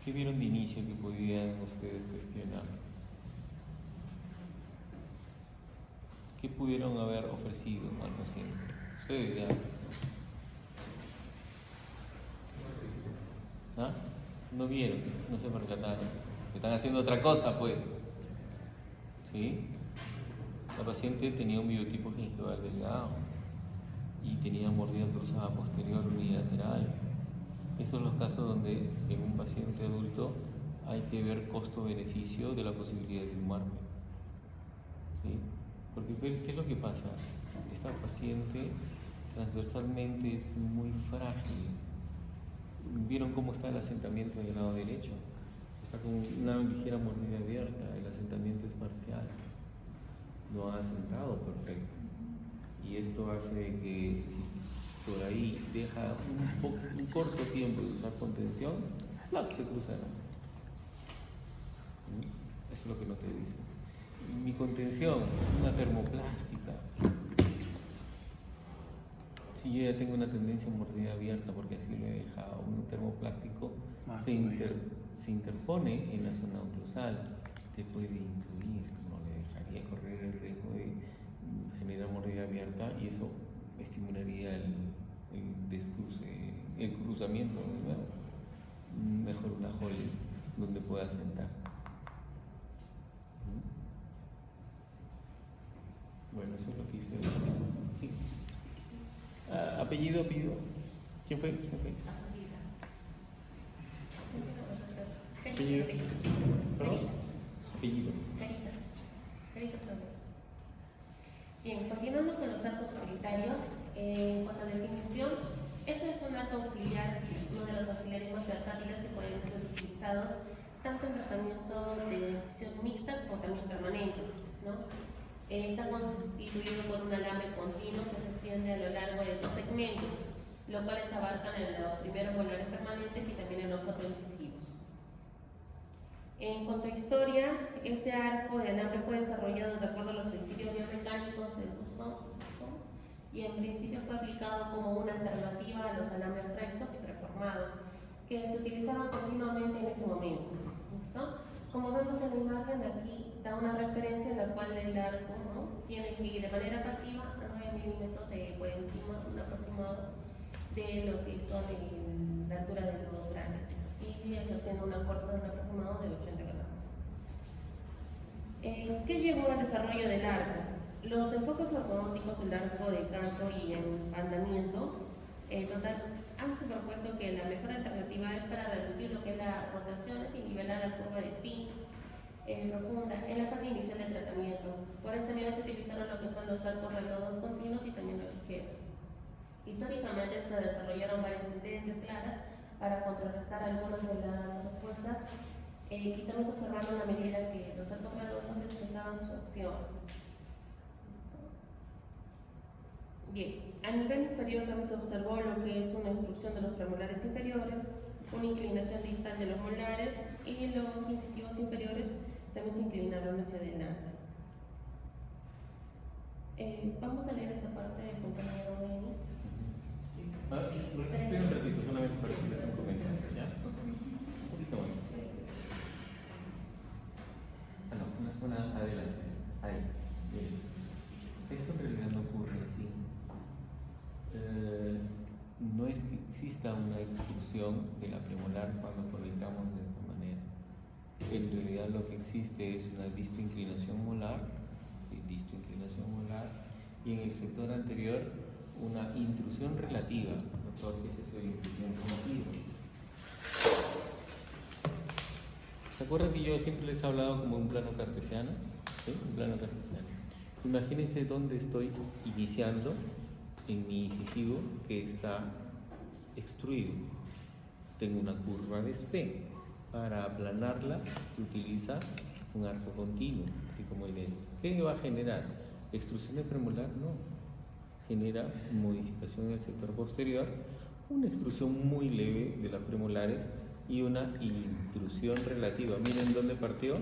¿Qué vieron de inicio que podían ustedes gestionar? ¿Qué pudieron haber ofrecido al paciente? Ustedes ya. ¿Ah? No vieron, no se percataron. Están haciendo otra cosa, pues. ¿Sí? La paciente tenía un biotipo gingival delgado y tenía mordida cruzada posterior unilateral. Esos son los casos donde en un paciente adulto hay que ver costo-beneficio de la posibilidad de inhumarme. ¿Sí? Porque ¿qué es lo que pasa? Esta paciente transversalmente es muy frágil. ¿Vieron cómo está el asentamiento del lado derecho? Está con una ligera mordida abierta, el asentamiento es parcial, no ha asentado perfecto. Y esto hace que si por ahí deja un corto tiempo de usar contención, se cruzará. Eso es lo que no te dice. Mi contención, una termoplástica. Si yo ya tengo una tendencia a mordida abierta, porque así lo he dejado, un termoplástico se interpone en la zona oclusal, te puede intruir, no le dejaría correr el riesgo de generar mordida abierta y eso estimularía el descruce, el cruzamiento, ¿no? Mejor una Holly donde pueda sentar. Bueno, eso es lo que hice. Sí. Apellido. ¿Quién fue? Apellido. ¿Perdón? Apellido. Bien, continuando con los arcos utilitarios, en cuanto a definición, este es un arco auxiliar, uno de los auxiliares más versátiles que pueden ser utilizados tanto en tratamiento de decisión mixta como también permanente, ¿no? Está constituido por un alambre continuo que se extiende a lo largo de 2 segmentos, los cuales abarcan en los primeros molares permanentes y también en los 4 incisivos. En cuanto a historia, este arco de alambre fue desarrollado de acuerdo a los principios biomecánicos del Gusto y en principio fue aplicado como una alternativa a los alambres rectos y preformados que se utilizaban continuamente en ese momento. ¿Listo? Como vemos en la imagen, aquí da una referencia en la cual el arco, ¿no?, tiene que ir de manera pasiva a 9 milímetros por encima, un aproximado de lo que son la altura de los brackets y ejerciendo una fuerza de un aproximado de 80 gramos. ¿Qué llevó al desarrollo del arco? Los enfoques ortodónticos, el arco de canto y el andamiento, han superpuesto que la mejor alternativa es para reducir lo que es las rotaciones y nivelar la curva de spin profunda en la fase inicial del tratamiento. Por este medio se utilizaron lo que son los arcos redondos continuos y también los ligeros. Históricamente se desarrollaron varias tendencias claras para contrarrestar algunas de las respuestas y también se observaron a medida que los arcos redondos expresaban su acción. Bien, a nivel inferior también se observó lo que es una extrusión de los premolares inferiores, una inclinación distal de los molares y los incisivos inferiores también se inclinaron hacia adelante. Vamos a leer esta parte del compañero Denis. Espera un ratito, solamente para que les comente, ¿ya? Un poquito más. Una adelante. Ahí. Bien. Esto en realidad no ocurre así. No es que exista una extrusión de la premolar cuando conectamos de esta manera. En realidad lo que existe es una distoinclinación molar, y en el sector anterior una intrusión relativa, doctor, que es eso de intrusión relativa. ¿Se acuerdan que yo siempre les he hablado como un plano cartesiano? ¿Sí? Un plano cartesiano. Imagínense dónde estoy iniciando en mi incisivo que está extruido. Tengo una curva de SP. Para aplanarla se utiliza un arco continuo, así como en este. ¿Qué va a generar? ¿Extrusión de premolar? No. Genera modificación en el sector posterior, una extrusión muy leve de las premolares y una intrusión relativa. Miren dónde partió,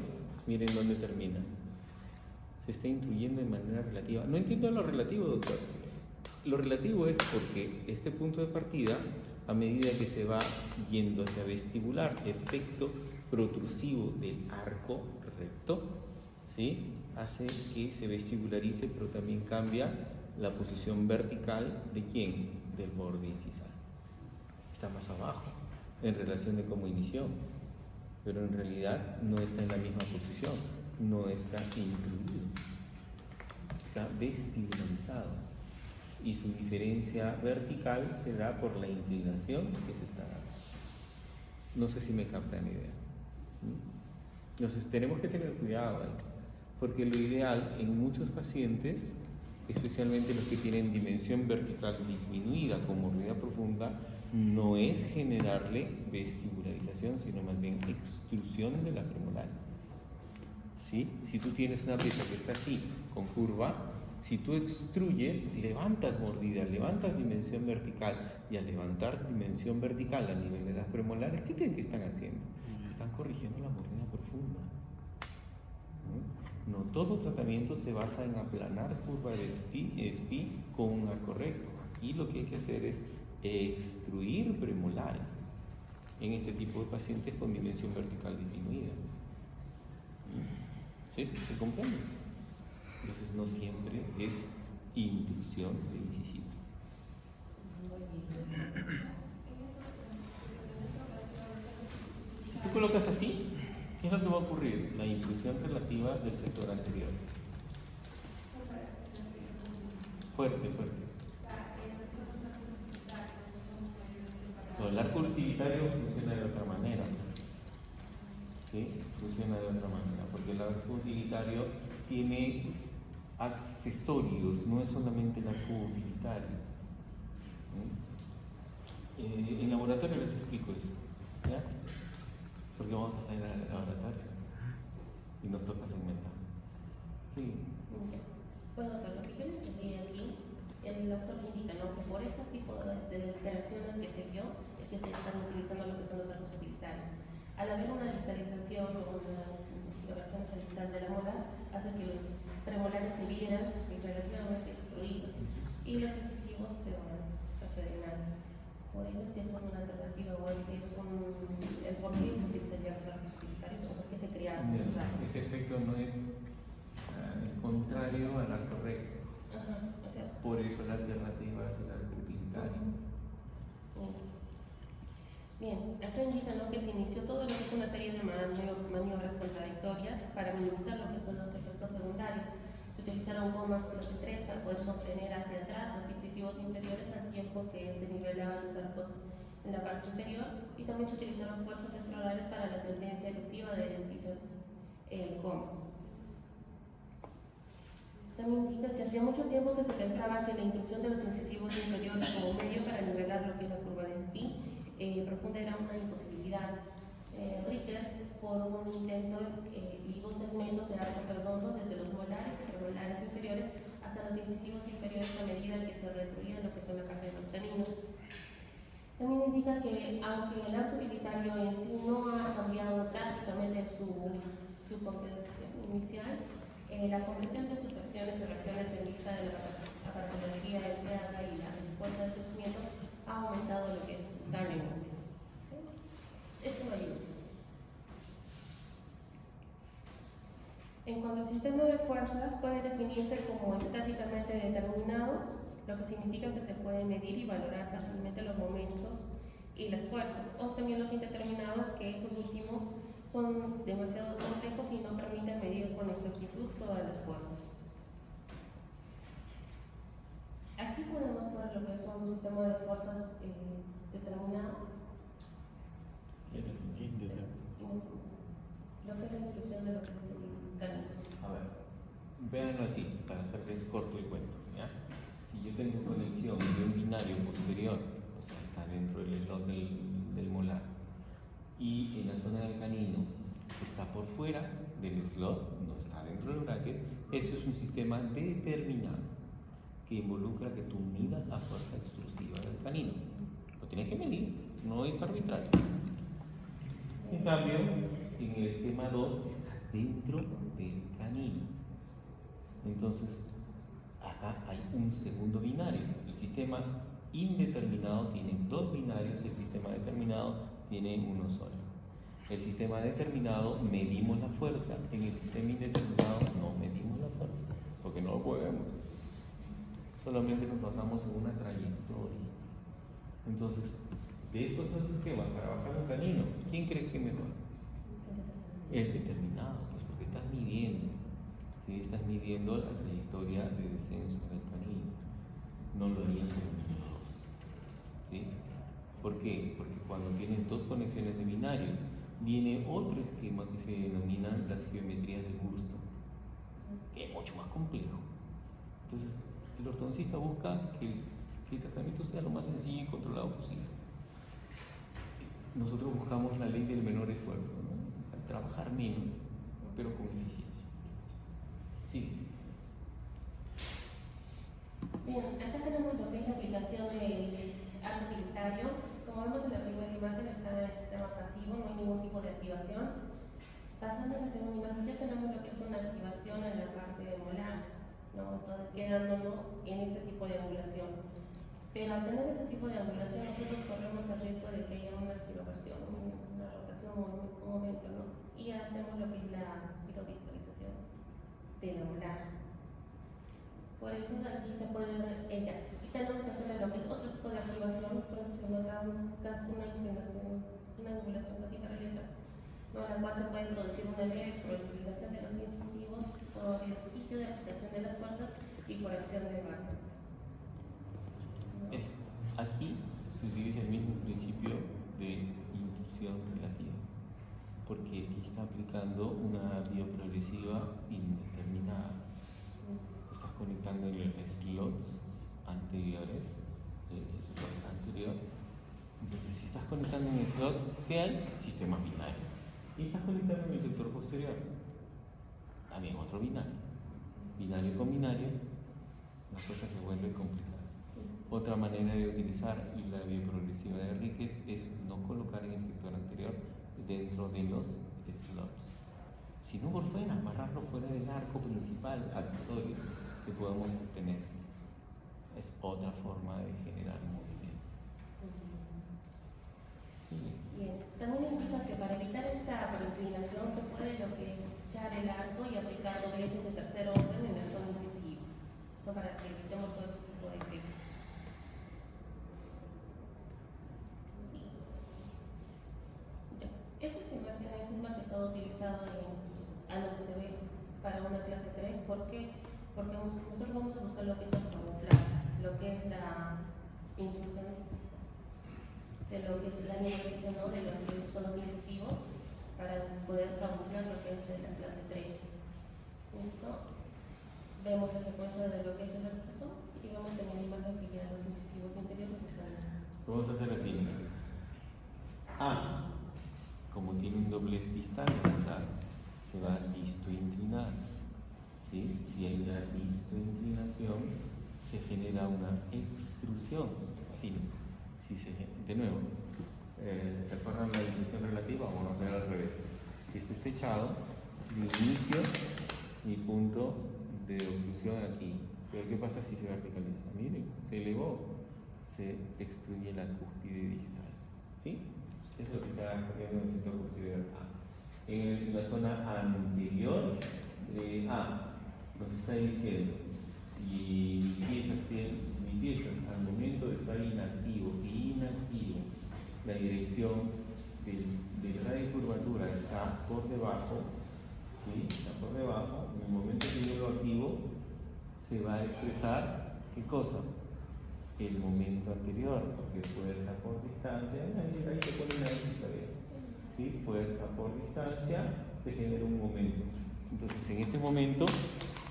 miren dónde termina. Se está intruyendo de manera relativa. No entiendo lo relativo, doctor. Lo relativo es porque este punto de partida, a medida que se va yendo hacia vestibular, efecto protrusivo del arco recto, ¿sí?, hace que se vestibularice, pero también cambia la posición vertical de ¿quién? Del borde incisal. Está más abajo en relación de cómo inició, pero en realidad no está en la misma posición, no está incluido, está vestibularizado. Y su diferencia vertical se da por la inclinación que se está dando. No sé si me captan la idea. Entonces tenemos que tener cuidado ahí, porque lo ideal en muchos pacientes, especialmente los que tienen dimensión vertical disminuida con movilidad profunda, no es generarle vestibularización, sino más bien extrusión de las femorales. ¿Sí? Si tú tienes una pieza que está así, con curva, si tú extruyes, levantas mordida, levantas dimensión vertical, y al levantar dimensión vertical a nivel de las premolares, ¿qué creen que están haciendo? Están corrigiendo la mordida profunda. No todo tratamiento se basa en aplanar curva de SPI con un arco recto. Aquí lo que hay que hacer es extruir premolares en este tipo de pacientes con dimensión vertical disminuida. ¿Sí? ¿Se comprende? Entonces no siempre es intrusión de incisivos. Si tú colocas así, ¿qué es lo que va a ocurrir? La intrusión relativa del sector anterior. Fuerte, fuerte. No, el arco utilitario funciona de otra manera. ¿Sí? Funciona de otra manera, porque el arco utilitario tiene accesorios, no es solamente el arco utilitario. En laboratorio les explico eso, ¿ya? Porque vamos a salir al laboratorio y nos toca segmentar. Sí. Bueno, doctor, lo que yo le entendí aquí, el doctor indica, ¿no?, que por ese tipo de alteraciones que se vio, es que se están utilizando lo que son los arcos utilitarios. Al haber una distalización o una floración distal de la molar, hace que los premolares se vieran relativamente destruidos y los incisivos se van hacia adelante. Por ello es que son una alternativa, o es que es el por qué se utilizarían los arcos utilitarios o por qué se crearon los arcos. Ese efecto no es contrario al arco recto. Ajá, o sea, por eso la alternativa es el arco utilitario. Eso. Bien, acá indica, ¿no?, que se inició todo lo que es una serie de maniobras contradictorias para minimizar lo que son los efectos secundarios. Se utilizaron gomas clase 3 para poder sostener hacia atrás los incisivos inferiores al tiempo que se nivelaban los arcos en la parte inferior, y también se utilizaron fuerzas extraorales para la tendencia eruptiva de dichas gomas. También indica que hacía mucho tiempo que se pensaba que la intrusión de los incisivos inferiores como medio para nivelar lo que es la curva de SPI profunda era una imposibilidad. Rickers, por un intento, ligó segmentos de arcos redondos desde los molares y premolares inferiores hasta los incisivos inferiores a medida que se retruía lo que son la carne de los caninos. También indica que, aunque el arco utilitario en sí no ha cambiado drásticamente su comprensión inicial, la comprensión de sus acciones y reacciones en vista de la aparatología empleada y la respuesta del crecimiento ha aumentado lo que es notablemente. Esto me ayuda. En cuanto al sistema de fuerzas, puede definirse como estáticamente determinados, lo que significa que se puede medir y valorar fácilmente los momentos y las fuerzas, o también los indeterminados, que estos últimos son demasiado complejos y no permiten medir con exactitud todas las fuerzas. Aquí podemos ver lo que son un sistema de fuerzas determinado. Lo que es la descripción de lo que es el canino. A ver, véanlo así, para hacerles corto el cuento, ¿ya? Si yo tengo conexión de un binario posterior, o sea, está dentro del slot del molar, y en la zona del canino está por fuera del slot, no está dentro del bracket, eso es un sistema determinado que involucra que tú midas la fuerza extrusiva del canino. Lo tienes que medir, no es arbitrario. En cambio, en el esquema 2 está dentro del canino. Entonces, acá hay un segundo binario. El sistema indeterminado tiene dos binarios, el sistema determinado tiene uno solo. El sistema determinado medimos la fuerza, en el sistema indeterminado no medimos la fuerza, porque no lo podemos. Solamente nos basamos en una trayectoria. Entonces, de estos dos esquemas para bajar un canino, ¿quién cree que es mejor? El determinado, pues porque estás midiendo, ¿sí? Estás midiendo la trayectoria de descenso del canino. No lo harían con los dos, ¿sí? ¿Por qué? Porque cuando tienes dos conexiones de binarios, viene otro esquema que se denomina las geometrías de Burston, que es mucho más complejo. Entonces, el ortodoncista busca que el tratamiento sea lo más sencillo y controlado posible. Nosotros buscamos la ley del menor esfuerzo, ¿no? O sea, trabajar menos, pero con eficiencia. Sí. Bien, acá tenemos lo que es la aplicación del arco utilitario. Como vemos en la primera imagen está en el sistema pasivo, no hay ningún tipo de activación. Pasando a la segunda imagen ya tenemos lo que es una activación en la parte del molar, ¿no? Entonces quedándonos en ese tipo de angulación. Pero al tener ese tipo de angulación nosotros corremos el riesgo de que haya una giroversión, una rotación, un momento, ¿no? Y hacemos lo que es la girovistalización de la molar. Por eso aquí se puede ver ella. Y tenemos que hacerle lo que es otro tipo de activación, pues se nota casi una inclinación, una angulación casi paralela, ¿no? En la cual se puede producir una electroestimulación de los incisivos por el sitio de aplicación de las fuerzas y por acción de Bartels. Aquí se utiliza el mismo principio de inducción relativa, porque aquí está aplicando una vía progresiva indeterminada. Estás conectando en los slots anteriores, el slot anterior. Entonces, si estás conectando en el slot, ¿qué hay? Sistema binario. Y estás conectando en el sector posterior, también otro binario. Binario con binario, la cosa se vuelve complicada. Otra manera de utilizar la vía progresiva de Enríquez es no colocar en el sector anterior dentro de los slots, sino por fuera, amarrarlo fuera del arco principal, accesorio que podemos tener. Es otra forma de generar movimiento. Bien, también indica que para evitar esta inclinación se puede lo que es echar el arco y aplicar dobleces de tercer orden en la zona incisiva, ¿no? Para que evitemos todo ese tipo de efectos. Esta imagen es un método utilizado a lo que se ve para una clase 3. ¿Por qué? Porque nosotros vamos a buscar lo que es el camuflaje, lo que es la inclusión de lo que es la nivealización, ¿no? De lo que son los incisivos para poder camuflar lo que es la clase 3. Vemos la secuencia de lo que es el objeto y vamos a tener imagen que ya los incisivos inferiores están. Vamos a hacer así. Como tiene un doblez distal, se va a distoinclinar. ¿Sí? Si hay una distoinclinación, se genera una extrusión. Así, de nuevo, ¿se acuerdan la inducción relativa? Vamos a hacer al revés. Esto está echado, mi inicio, mi punto de oclusión aquí. Pero ¿qué pasa si se verticaliza? Miren, se elevó, se extruye la cúspide distal. ¿Sí? Eso es lo que está ocurriendo en el sector posterior A. En la zona anterior de A, nos está diciendo si mi pieza al momento de estar inactivo la dirección del radio de curvatura está por debajo, ¿sí? Está por debajo. En el momento que yo lo activo, se va a expresar ¿qué cosa? El momento anterior, porque fuerza por distancia, ahí se pone una X todavía, ¿sí? Fuerza por distancia, se genera un momento. Entonces, en este momento,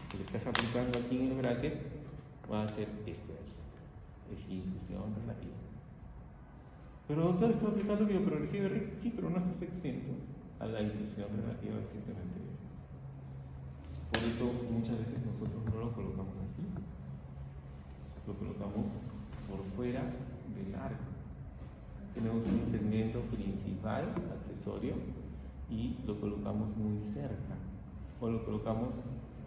que le estás aplicando aquí en el bracket, va a ser esto de aquí, es inclusión relativa. Pero doctor, ¿estás aplicando bioprogresiva de Rick? Sí, pero no estás exento a la inclusión relativa del sistema anterior. Por eso, muchas veces nosotros no lo colocamos así, lo colocamos por fuera del arco. Tenemos un segmento principal, accesorio, y lo colocamos muy cerca, o lo colocamos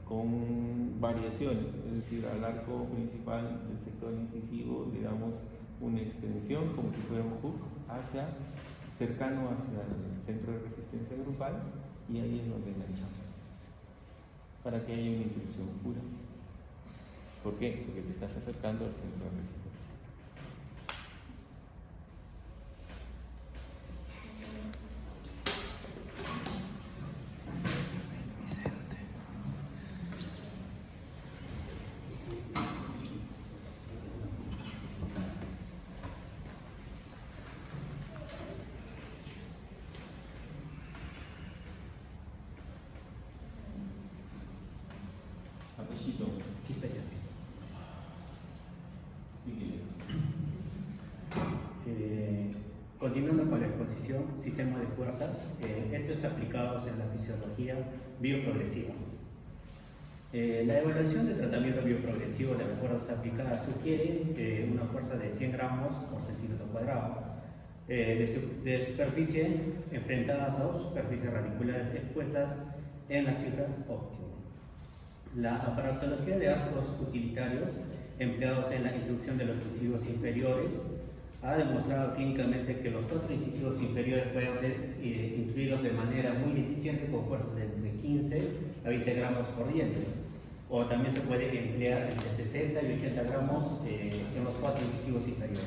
con variaciones, es decir, al arco principal del sector incisivo le damos una extensión como si fuera un hook cercano hacia el centro de resistencia grupal, y ahí es donde enganchamos para que haya una intrusión pura. ¿Por qué? Porque te estás acercando al centro de resistencia. continuando con la exposición, sistema de fuerzas, estos aplicados en la fisiología bioprogresiva. La evaluación de tratamiento bioprogresivo de las fuerzas aplicadas sugiere una fuerza de 100 gramos por centímetro cuadrado de superficie enfrentada a dos superficies radiculares expuestas en la cifra óptima. La aparatología de arcos utilitarios empleados en la introducción de los incisivos inferiores ha demostrado clínicamente que los 4 incisivos inferiores pueden ser introducidos de manera muy eficiente con fuerzas de entre 15 a 20 gramos por diente, o también se puede emplear entre 60 y 80 gramos en los 4 incisivos inferiores.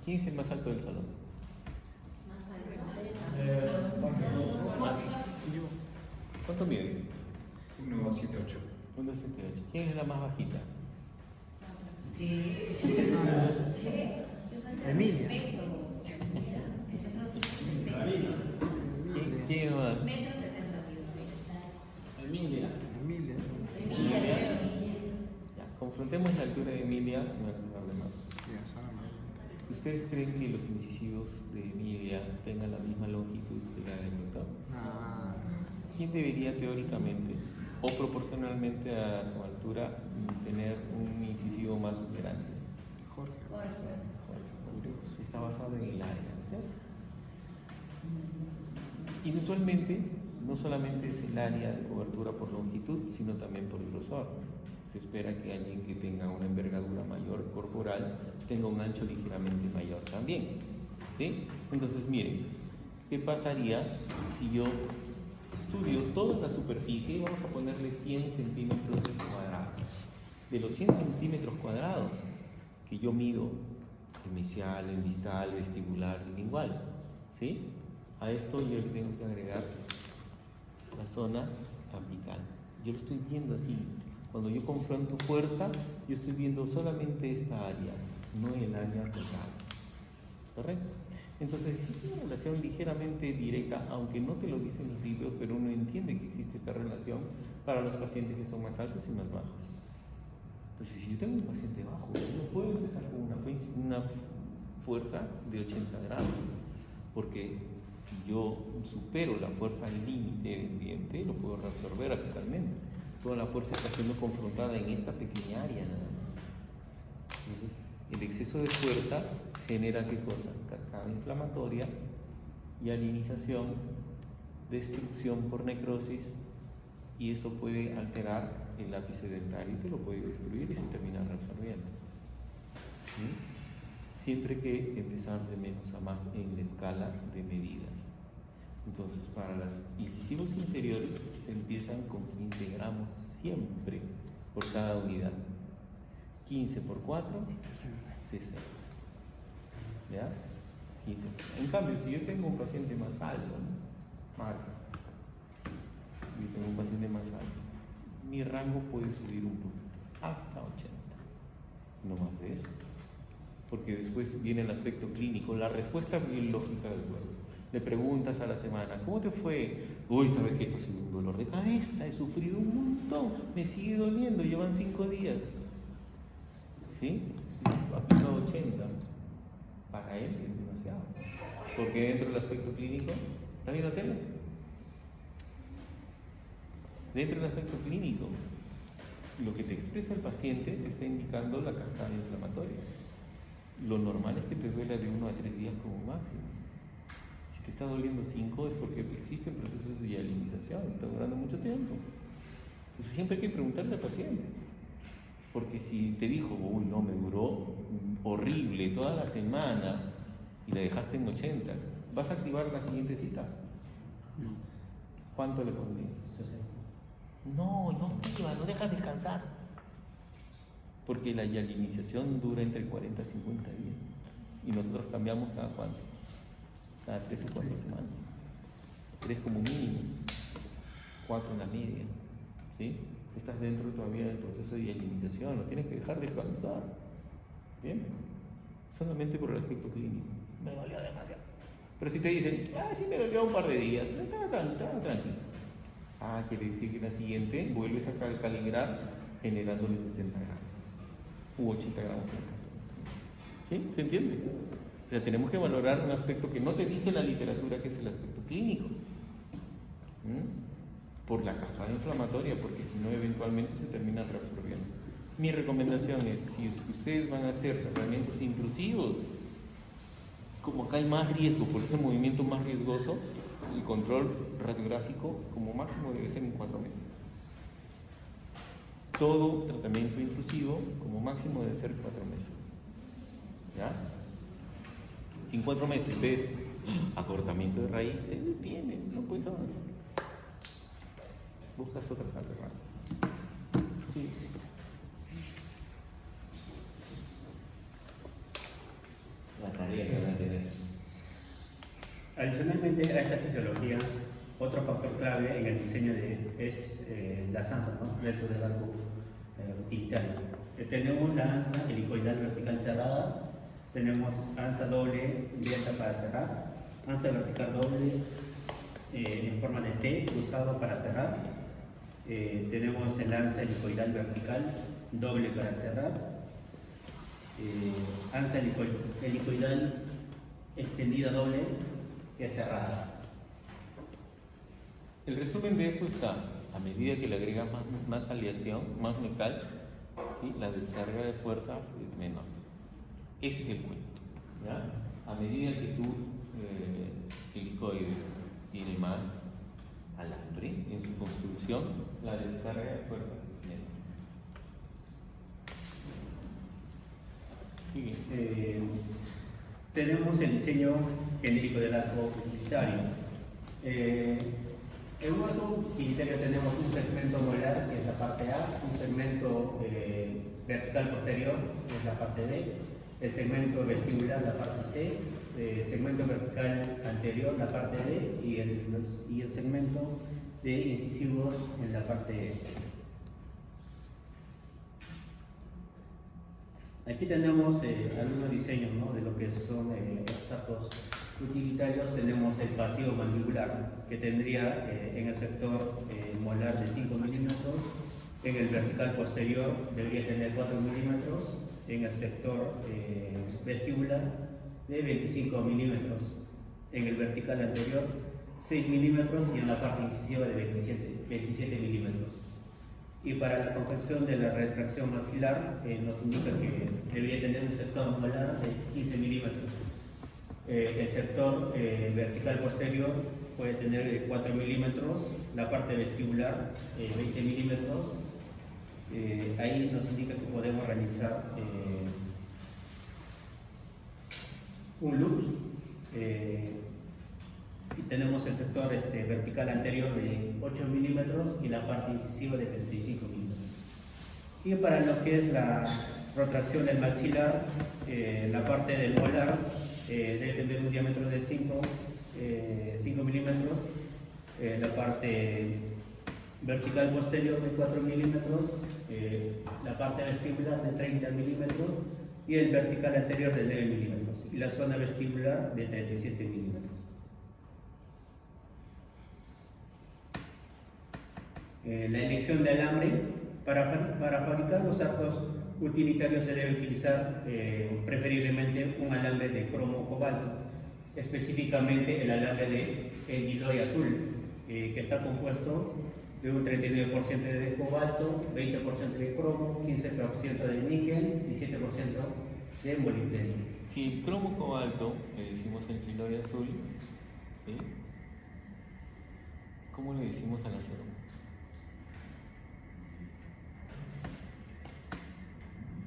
¿Quién es el más alto del salón? ¿Cuánto mide? 1,78. 1,78. ¿Quién es la más bajita? Emilia. ¿Quién es más? Emilia. Ya, confrontemos la altura de Emilia en el problema. ¿Ustedes creen que los incisivos de Emilia tengan la misma longitud que la del doctor? ¿Quién debería teóricamente o proporcionalmente a su altura tener un incisivo más grande? Jorge. Está basado en el área, ¿cierto? Inusualmente, no solamente es el área de cobertura por longitud, sino también por grosor. Se espera que alguien que tenga una envergadura mayor corporal tenga un ancho ligeramente mayor también, ¿sí? Entonces, miren, ¿qué pasaría si yo estudio toda la superficie y vamos a ponerle 100 centímetros cuadrados? De los 100 centímetros cuadrados que yo mido en mesial, en distal, vestibular, lingual, ¿sí? A esto yo le tengo que agregar la zona apical. Yo lo estoy viendo así. Cuando yo confronto fuerza, yo estoy viendo solamente esta área, no el área total. ¿Correcto? Entonces existe una relación ligeramente directa, aunque no te lo dicen los libros, pero uno entiende que existe esta relación para los pacientes que son más altos y más bajos. Entonces, si yo tengo un paciente bajo, yo no puedo empezar con una fuerza de 80 grados, porque si yo supero la fuerza límite del diente, lo puedo reabsorber apicalmente. Toda la fuerza está siendo confrontada en esta pequeña área nada más. Entonces, el exceso de fuerza genera ¿qué cosa? Cascada inflamatoria, hialinización, destrucción por necrosis, y eso puede alterar el ápice dentario y te lo puede destruir y se termina reabsorbiendo. ¿Sí? Siempre que empezar de menos a más en la escala de medidas. Entonces, para los incisivos inferiores se empiezan con 15 gramos siempre por cada unidad. 15 por 4, 60. ¿Ya? 15. En cambio, si yo tengo un paciente más alto, yo tengo un paciente más alto, mi rango puede subir un poco, hasta 80. No más de eso. Porque después viene el aspecto clínico, la respuesta biológica del cuerpo. Le preguntas a la semana, ¿cómo te fue? Uy, ¿sabes que esto ha sido un dolor de cabeza? He sufrido un montón, me sigue doliendo, llevan 5 días. ¿Sí? Aplicado 80. Para él es demasiado. Porque dentro del aspecto clínico, ¿está viendo tele? Dentro del aspecto clínico, lo que te expresa el paciente te está indicando la cascada inflamatoria. Lo normal es que te duela de 1 a 3 días como máximo. Si te está doliendo 5 es porque existen procesos de hialinización, está durando mucho tiempo. Entonces siempre hay que preguntarle al paciente. Porque si te dijo, uy, no, me duró horrible toda la semana y la dejaste en 80, ¿vas a activar la siguiente cita? No. ¿Cuánto le pondrías? 60. No activa, no dejas descansar. Porque la hialinización dura entre 40 y 50 días. Y nosotros cambiamos cada cuánto? Cada 3 o 4 semanas. 3 como mínimo, 4 en la media. ¿Sí? Estás dentro todavía del proceso de hialinización, lo tienes que dejar descansar. ¿Bien? Solamente por el aspecto clínico. Me dolió demasiado. Pero si te dicen, sí me dolió un par de días, tranquilo. Quiere decir que la siguiente vuelves a calibrar generándole 60 gramos. U 80 gramos en el caso. ¿Sí? ¿Se entiende? O sea, tenemos que valorar un aspecto que no te dice la literatura, que es el aspecto clínico. Por la cascada inflamatoria, porque si no eventualmente se termina reabsorbiendo. Mi recomendación es, si ustedes van a hacer tratamientos intrusivos, como acá hay más riesgo, por ese movimiento más riesgoso, el control radiográfico como máximo debe ser en 4 meses. Todo tratamiento intrusivo como máximo debe ser 4 meses. ¿Ya? Si en 4 meses ves acortamiento de raíz, te detienes, no puedes avanzar. Buscas otras alternativas. Sí. La tarea que van a tener. Adicionalmente a esta fisiología, otro factor clave en el diseño es las anzas, ¿no? Dentro del arco utilitario. Tenemos la ansa helicoidal vertical cerrada, tenemos ansa doble abierta para cerrar, ansa vertical doble en forma de T cruzado para cerrar, tenemos el ansa helicoidal vertical doble para cerrar, ansa helicoidal extendida doble que es cerrada. El resumen de eso está, a medida que le agregas más aleación, más metal, ¿sí? La descarga de fuerzas es menor. Ese es el cuento, ¿ya? A medida que tu helicoide tiene más alambre en su construcción, la descarga de fuerzas es menor. Tenemos el diseño genérico del arco utilitario. En un arco utilitario tenemos un segmento molar, que es la parte A, un segmento vertical posterior, que es la parte B, el segmento vestibular, la parte C, segmento vertical anterior, la parte D, y el segmento de incisivos en la parte E. Aquí tenemos algunos diseños, ¿no?, de lo que son estos arcos utilitarios. Tenemos el pasivo mandibular, que tendría en el sector molar de 5 milímetros, en el vertical posterior debería tener 4 milímetros, en el sector vestibular de 25 milímetros, en el vertical anterior 6 milímetros y en la parte incisiva de 27 milímetros. Y para la confección de la retracción maxilar nos indica que debería tener un sector molar de 15 milímetros. El sector vertical posterior puede tener 4 milímetros, la parte vestibular 20 milímetros. Ahí nos indica que podemos realizar un loop. Y tenemos el sector vertical anterior de 8 milímetros y la parte incisiva de 35 milímetros. Y para lo que es la retracción del maxilar, la parte del molar debe tener un diámetro de 5 milímetros, la parte vertical posterior de 4 milímetros, la parte vestibular de 30 milímetros y el vertical anterior de 9 milímetros y la zona vestibular de 37 milímetros. La elección de alambre. Para fabricar los arcos utilitarios se debe utilizar preferiblemente un alambre de cromo cobalto, específicamente el alambre de giloy azul, que está compuesto de un 39% de cobalto, 20% de cromo, 15% de níquel y 7% de molibdeno. Si el cromo cobalto le decimos el giloy azul, ¿sí? ¿Cómo le decimos al acero?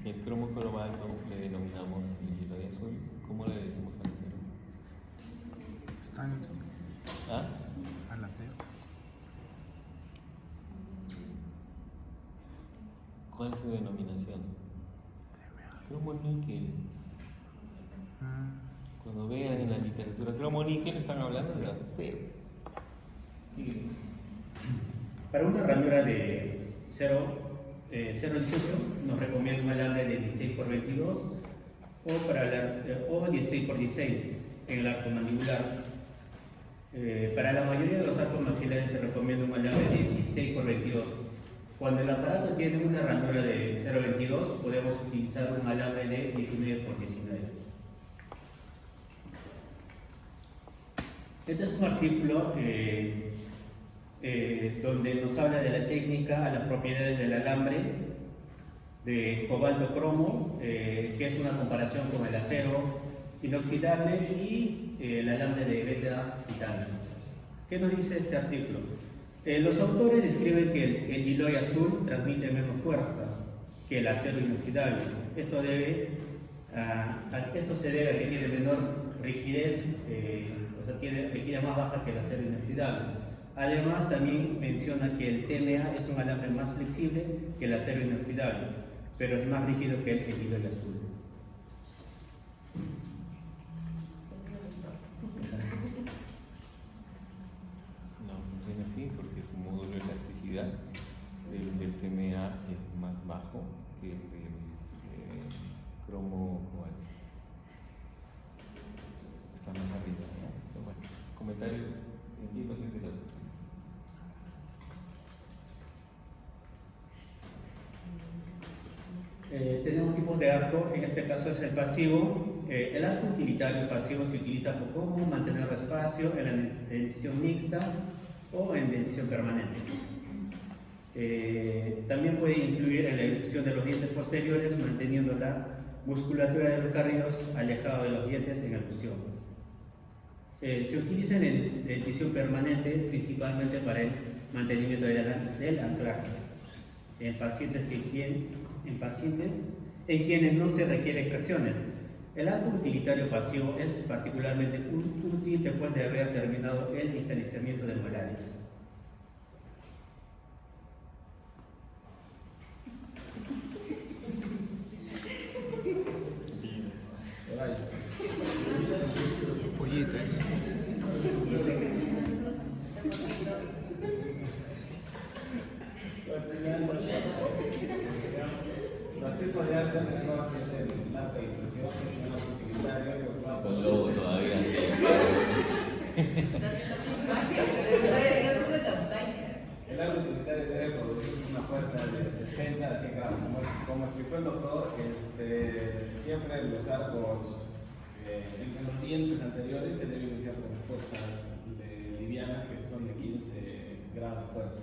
Si el cromo cobalto le denominamos el giloy azul, ¿cómo le decimos al acero? Stainless steel. ¿Ah? Al acero. ¿Cuál es su denominación? Cromo níquel. Cuando vean en la literatura cromo níquel están hablando de acero. Sí. Para una ranura de 0,18 nos recomienda un alambre de 16 por 22 o 16 por 16 en el arco mandibular. Para la mayoría de los arcos maxilares se recomienda un alambre de 16 por 22. Cuando el aparato tiene una ranura de 0.22, podemos utilizar un alambre de 19 por 19. Este es un artículo donde nos habla de la técnica a las propiedades del alambre de cobalto cromo, que es una comparación con el acero inoxidable y el alambre de beta titanio. ¿Qué nos dice este artículo? Los autores describen que el giloy azul transmite menos fuerza que el acero inoxidable. Esto se debe a que tiene menor rigidez, o sea, tiene rigidez más baja que el acero inoxidable. Además, también menciona que el TMA es un alambre más flexible que el acero inoxidable, pero es más rígido que el giloy azul. No funciona así porque su módulo de elasticidad del TMA es más bajo que el del cromo cobalto. Está más arriba, ¿no? Pero bueno, comentarios. Entiendo que es de la otra. Tenemos tipos de arco, en este caso es el pasivo. El arco utilitario pasivo se utiliza como mantener espacio en la dentición mixta o en dentición permanente. También puede influir en la erupción de los dientes posteriores, manteniendo la musculatura de los carrillos alejada de los dientes en elusión. Se utiliza en dentición permanente principalmente para el mantenimiento del anclaje en pacientes en quienes no se requiere extracciones. El arco utilitario pasivo es particularmente útil después de haber terminado el distanciamiento de molares. Pollitos. Los tipos de arco tenemos el arco de intrusión, que es un arco utilitario que ocupa Con lobo todavía. el arco utilitario debe producir una fuerza de 60 a 100 gramos. Como explicó el doctor, siempre los arcos en los dientes anteriores se deben iniciar con fuerzas livianas que son de 15 grados de fuerza.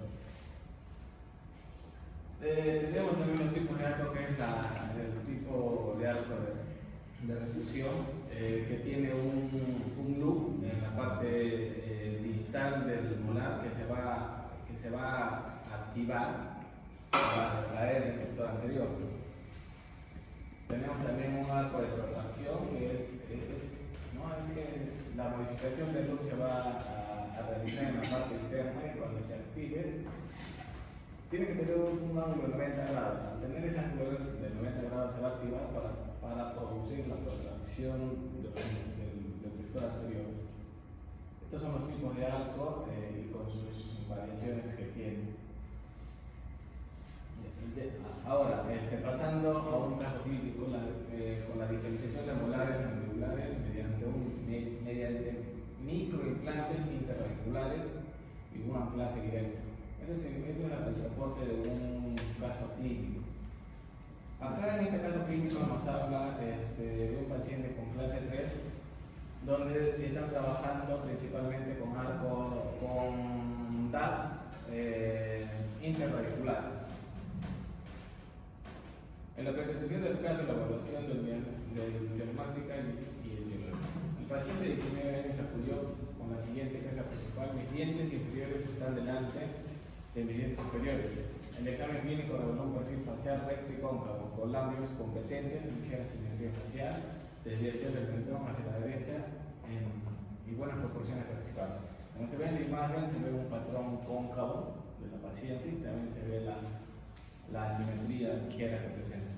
Tenemos también los tipos de arco, que es el tipo de arco de reclusión, que tiene un loop en la parte distal del molar que se va a activar para atraer el sector anterior. Tenemos también un arco de protracción, que es que la modificación del loop se va a realizar en la parte interna y cuando se active tiene que tener un ángulo de 90 grados. Al tener ese ángulo de 90 grados se va a activar para producir la protracción del sector anterior. Estos son los tipos de arco y con sus variaciones que tienen. Ahora, pasando a un caso clínico, con la diferenciación de molares mandibulares mediante microimplantes interradiculares y un anclaje directo. Eso es el reporte de un caso clínico. Acá en este caso clínico nos habla de un paciente con clase 3, donde están trabajando principalmente con DAPs interradiculares. En la presentación del caso y la evaluación del diagnóstico y el etiología. El paciente de 19 años acudió con la siguiente queja principal: mis dientes inferiores están delante de mis dientes superiores. El examen clínico reveló un perfil facial recto y cóncavo, con labios competentes, ligera simetría facial, desviación del mentón hacia la derecha y buenas proporciones verticales. Como se ve en la imagen, se ve un patrón cóncavo de la paciente y también se ve la asimetría ligera que presenta.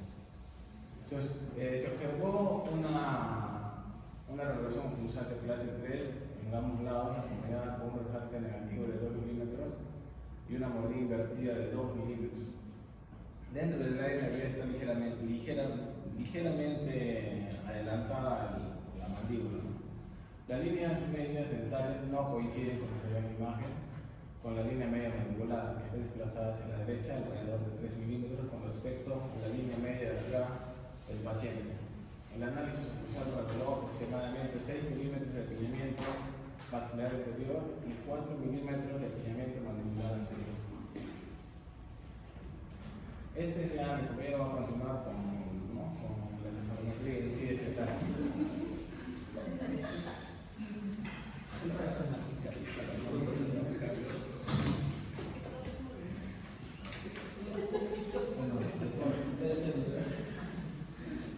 Entonces, se observó una regresión oclusal de clase 3 en ambos lados, acompañada con un resalte negativo de 2 milímetros y una mordida invertida de 2 milímetros. Dentro del área está ligeramente adelantada la mandíbula. Las líneas medias dentales no coinciden, como se ve en la imagen, con la línea media mandibular, que está desplazada hacia la derecha. derecha alrededor de 3 milímetros con respecto a la línea media de acá del paciente. El análisis usado reveló aproximadamente 6 milímetros de apiñamiento maxilar anterior y 4 milímetros de apiñamiento mandibular anterior. Este ya mi compañero va a continuar con la cefalometría y decide que está.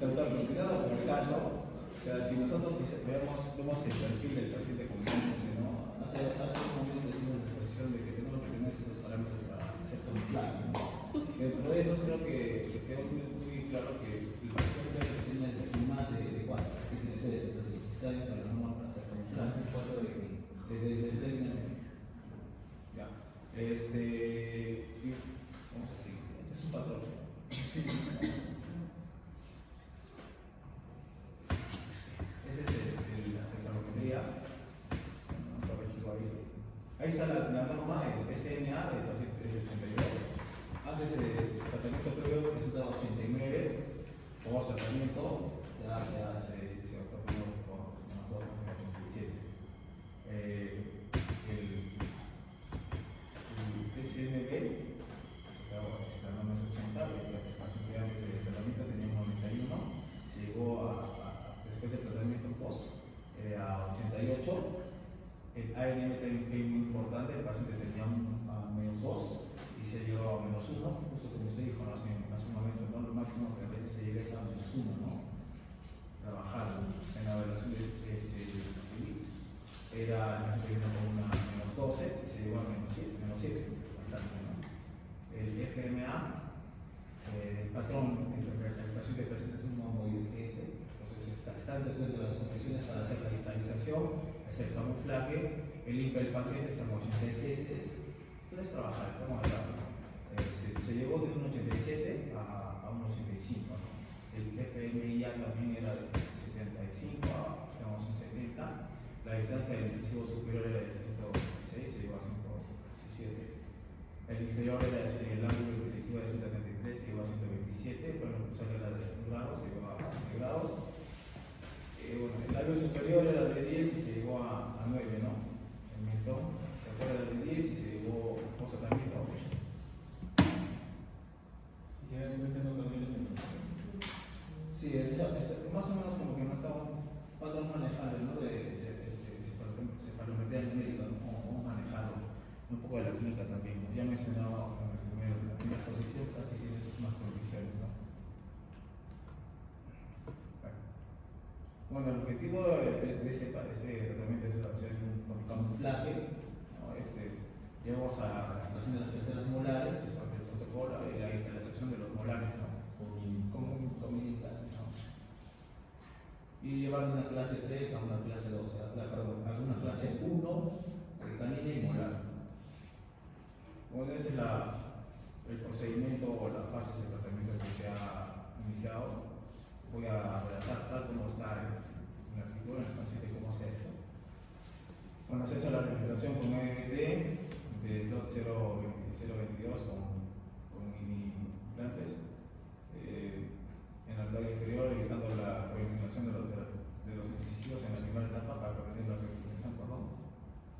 Doctor, continuando con el caso, o sea, si nosotros vemos el perfil del paciente como ¿no? Hace un momento decimos la exposición de que tenemos que tener ciertos parámetros para ser confiables, ¿no? Dentro de eso creo que quedó muy claro que el paciente tiene una expresión más de 4, así que entonces está dentro de la norma para ser confiable, 4 de ese término. Ya. Vamos a seguir. Este es un patrón. La cefalometría, ahí está la norma, el SMA del paciente de 82. Antes el tratamiento previo presentaba 89, post tratamiento ya se optó por 87. El SNB, la norma es 80, el paciente antes del tratamiento tenía un 91, se llegó después del tratamiento post a 88. El ANM también fue muy importante, el paciente tenía menos 2 y se llegó a menos 1, justo como usted dijo hace un momento, ¿no? Lo máximo que a veces se llega es a menos 1, ¿no? Trabajar en la evaluación de bits era el paciente con una menos 12 y se llegó a menos 7, bastante, ¿no? El FMA, el patrón, el paciente presenta es un modo muy urgente. Está dentro de las condiciones para hacer la distalización, hacer el camuflaje, el INPE del paciente está en 87, entonces trabajar, vamos a ver, se llegó de un 87 a un 85, ¿no? El FMIA también era de 75 a un 70, la distancia del incisivo superior era de 126, se llegó a 117, el inferior era el ángulo incisivo de 133, se llegó a 127, bueno, el pulsar era de 1 grado, se llegó a 20 grados. Bueno, el labio superior era de 10 y se llegó a 9, ¿no? El mentón era de 10 y se llegó también a 8. Si se ven cuenta, no también es sí, más o menos como que no está un patrón manejable, ¿no? De cefalometría numérica, ¿no? Vamos manejando un poco de la clínica también, ¿no? Ya mencionaba en la primera posición, casi tiene esas más condiciones, ¿no? Bueno, el objetivo de este tratamiento es hacer un camuflaje, ¿no? Llegamos a la extracción de las terceras molares, que es parte del protocolo, y la instalación de los molares, ¿no? Con un implante, ¿no? Y llevar de una clase 3 a una clase 2, perdón, a una clase 1, canina y molar. Bueno, este es el procedimiento o las fases de tratamiento que se ha iniciado. Voy a redactar tal como está en el artículo, en el paciente, cómo se ha hecho. Bueno, se hace la rehabilitación con EMT de slot 022 con implantes en el lado inferior, evitando la reanimación de los incisivos en la primera etapa para prevenir la reanimación,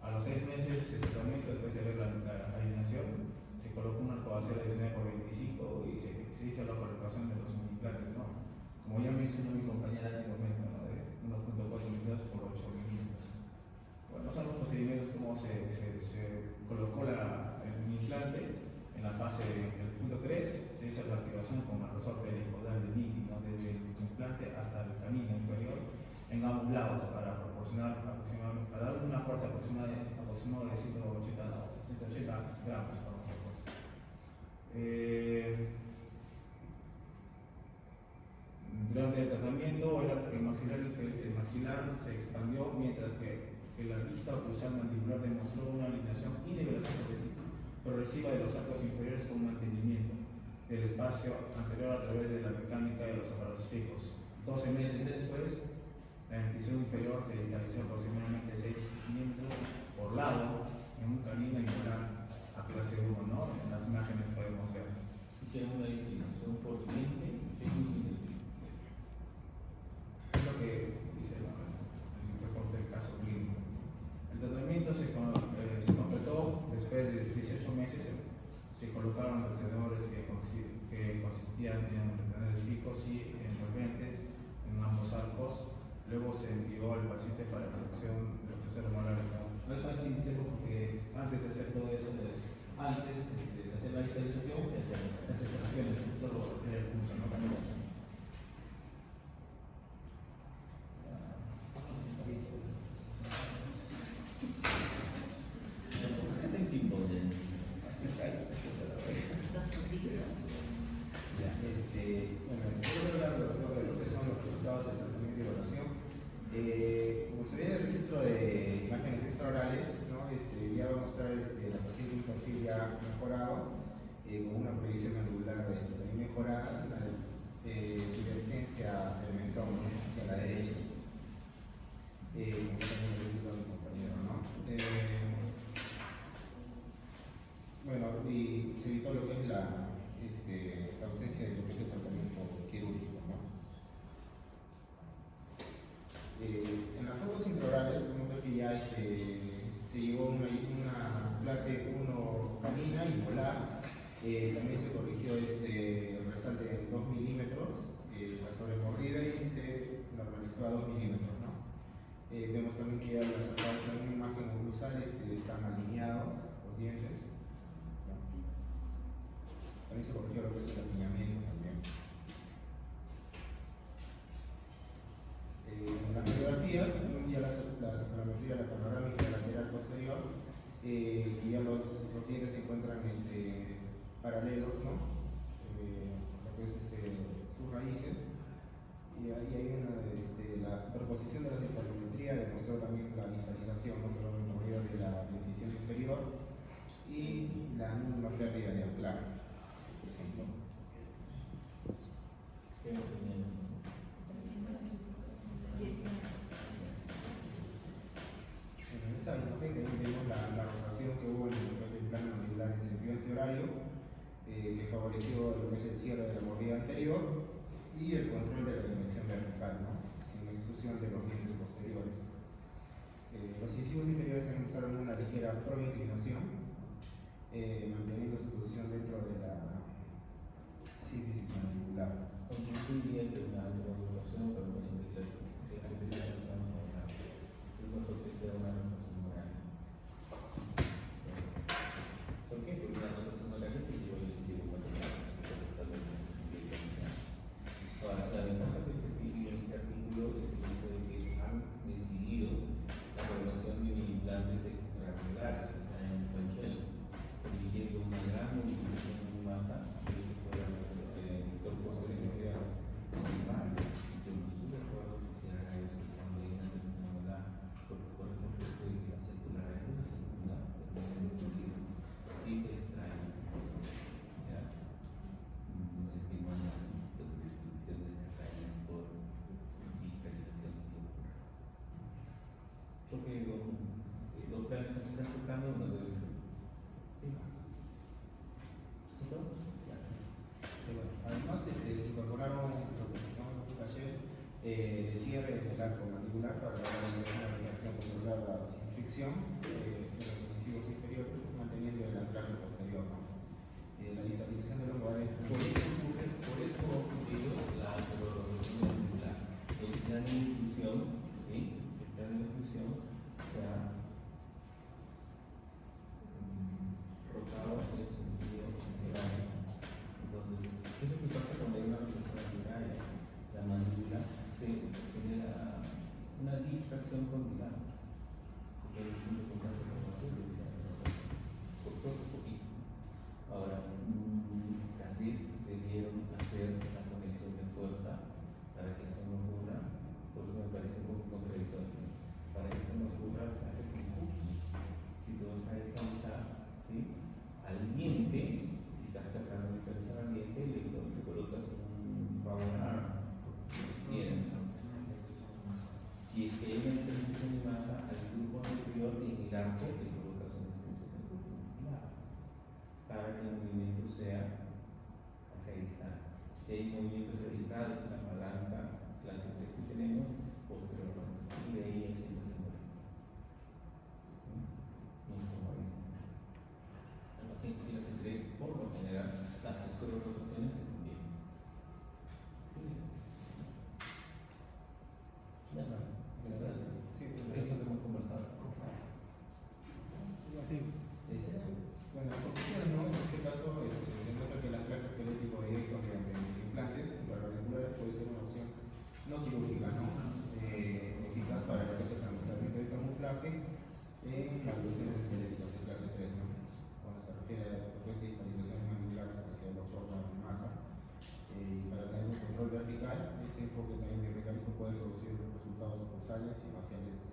A los 6 meses de tratamiento, después de ver la alineación, se coloca una arcobacera de 19x25 y se hizo la colocación de los implantes, ¿no? Como ya mencionó mi compañera hace un momento, ¿no? De 1.4 milímetros por 8 milímetros. Bueno, son los procedimientos como se colocó el implante en la fase del punto 3, se hizo la activación con el resorte helicoidal del MIGI, ¿no? Desde el implante hasta el canino inferior en ambos lados para proporcionar aproximadamente, para dar una fuerza aproximada de 180 gramos para una fuerza. Durante el tratamiento, el maxilar se expandió mientras que la vista oclusal mandibular demostró una alineación y nivelación progresiva de los arcos inferiores con mantenimiento del espacio anterior a través de la mecánica de los aparatos fijos. 12 meses después, la dentición inferior se distalizó aproximadamente 6 milímetros por lado en un canino y molar a clase 1, ¿no? En las imágenes podemos ver. de 18 meses se colocaron retenedores que consistían en retenedores fijos y envolventes en ambos arcos. Luego se envió al paciente para extracción de los terceros molares. No es tan simple porque antes de hacer todo eso, antes de hacer la digitalización, las extracciones, solo era el punto, ¿no? Como se ve en el registro de imágenes extraorales, ¿no? Ya va a mostrar la paciente un perfil ya mejorado, con una proyección angular también mejorada, la divergencia del mentón, ¿no? Hacia la derecha, como también lo dijo mi compañero, ¿no? Bueno, y se evitó lo que es la ausencia de lo que es el tratamiento quirúrgico, ¿no? En las fotos intraorales podemos ver que ya se llevó una clase 1 canina y molar. También se corrigió el resalte de 2 milímetros, la sobremordida, y se normalizó a 2 milímetros, ¿no? Vemos también que ya las atrás en una imagen oclusal están alineados los dientes, ¿no? También se corrigió lo que es el alineamiento también. En las radiografías, ya la parametría, la panorámica lateral posterior, que ya los dientes se encuentran paralelos, ¿no? Lo que es sus raíces. Y ahí hay la superposición de la dipalometría demostró también la distalización, ¿no? Pero en medio de la dentición inferior y la mínima pérdida de anclaje, por ejemplo. En esta imagen vemos la rotación que hubo en el plano mandibular en sentido antihorario, que favoreció lo que es el cierre de la mordida anterior y el control de la dimensión vertical, ¿no? Sin exclusión de los dientes posteriores. Los incisivos inferiores han mostrado una ligera proinclinación, manteniendo su posición dentro de la síntesis mandibular. Constituiría que una rotación para un paciente que la anterior está normal. Es mejor que sea una rotación moral. ¿Por qué? Porque una rotación moral es que lleva el incisivo manual. Ahora, la ventaja que se tiene en este artículo es el hecho de que han decidido la colocación de implantes extraangulares, o sea, en Panchel, eligiendo una gran movilización de masa que se pueda sector posterior de animal. Yo no estoy de acuerdo que se haga eso cuando hay una extremidad, porque por ejemplo, la circularidad de la segunda termina distinguida. Sí te extrae. ¿Ya? No es que no haya destrucción de las raíces por digitalización siempre. Yo que los planes que están tocando no se deben. ¿Sí? ¿Sí? Además, se incorporaron lo que llamamos ayer, de cierre del arco mandibular para lograr una reacción controlada sin fricción de los incisivos inferiores, manteniendo el anclaje posterior, ¿no? La distalización del longo es Por eso ocurrió la revolución mandibular. El plan de inclusión, ¿sí? El plan de inclusión se ha rotado en el sentido lateral. Entonces, ¿qué es lo que pasa cuando hay una rotación lateral? La mandíbula se genera una distracción condilar. Porque hay distintos contactos con la mandíbula, por suerte poquito. Ahora, tal vez debieron hacer la conexión de fuerza para que eso no ocurra, por eso me parece un poco contradictorio. Para que eso no ocurra, se hace con cookies. Si todo está descansado, ¿sí? Al diente, si estás tratando de descansar al diente, le colocas un power bien. Si es que hay una distribución de masa al grupo anterior en el arco, le colocas una distribución de grupo muscular para que el movimiento sea hacia distal. Si hay movimiento hacia distal, la palanca clásica que tenemos, posteriormente, y de ahí hacia el las rotaciones, bien. Ya, no. Sí, Eso es lo que hemos conversado. Bueno, en conclusión, ¿no? En este caso se muestra que el anclaje esquelético directo mediante implantes intraarticulares puede ser una opción no quirúrgica, ¿no? Eficaz para lo que es el tratamiento de camuflaje en malformaciones esqueléticas de clase 3, ¿no? Cuando se refiere a la propuesta de estabilización mandibular que hacia el doctor Massa, para tener un control vertical, este enfoque también biomecánico puede producir resultados oclusales y faciales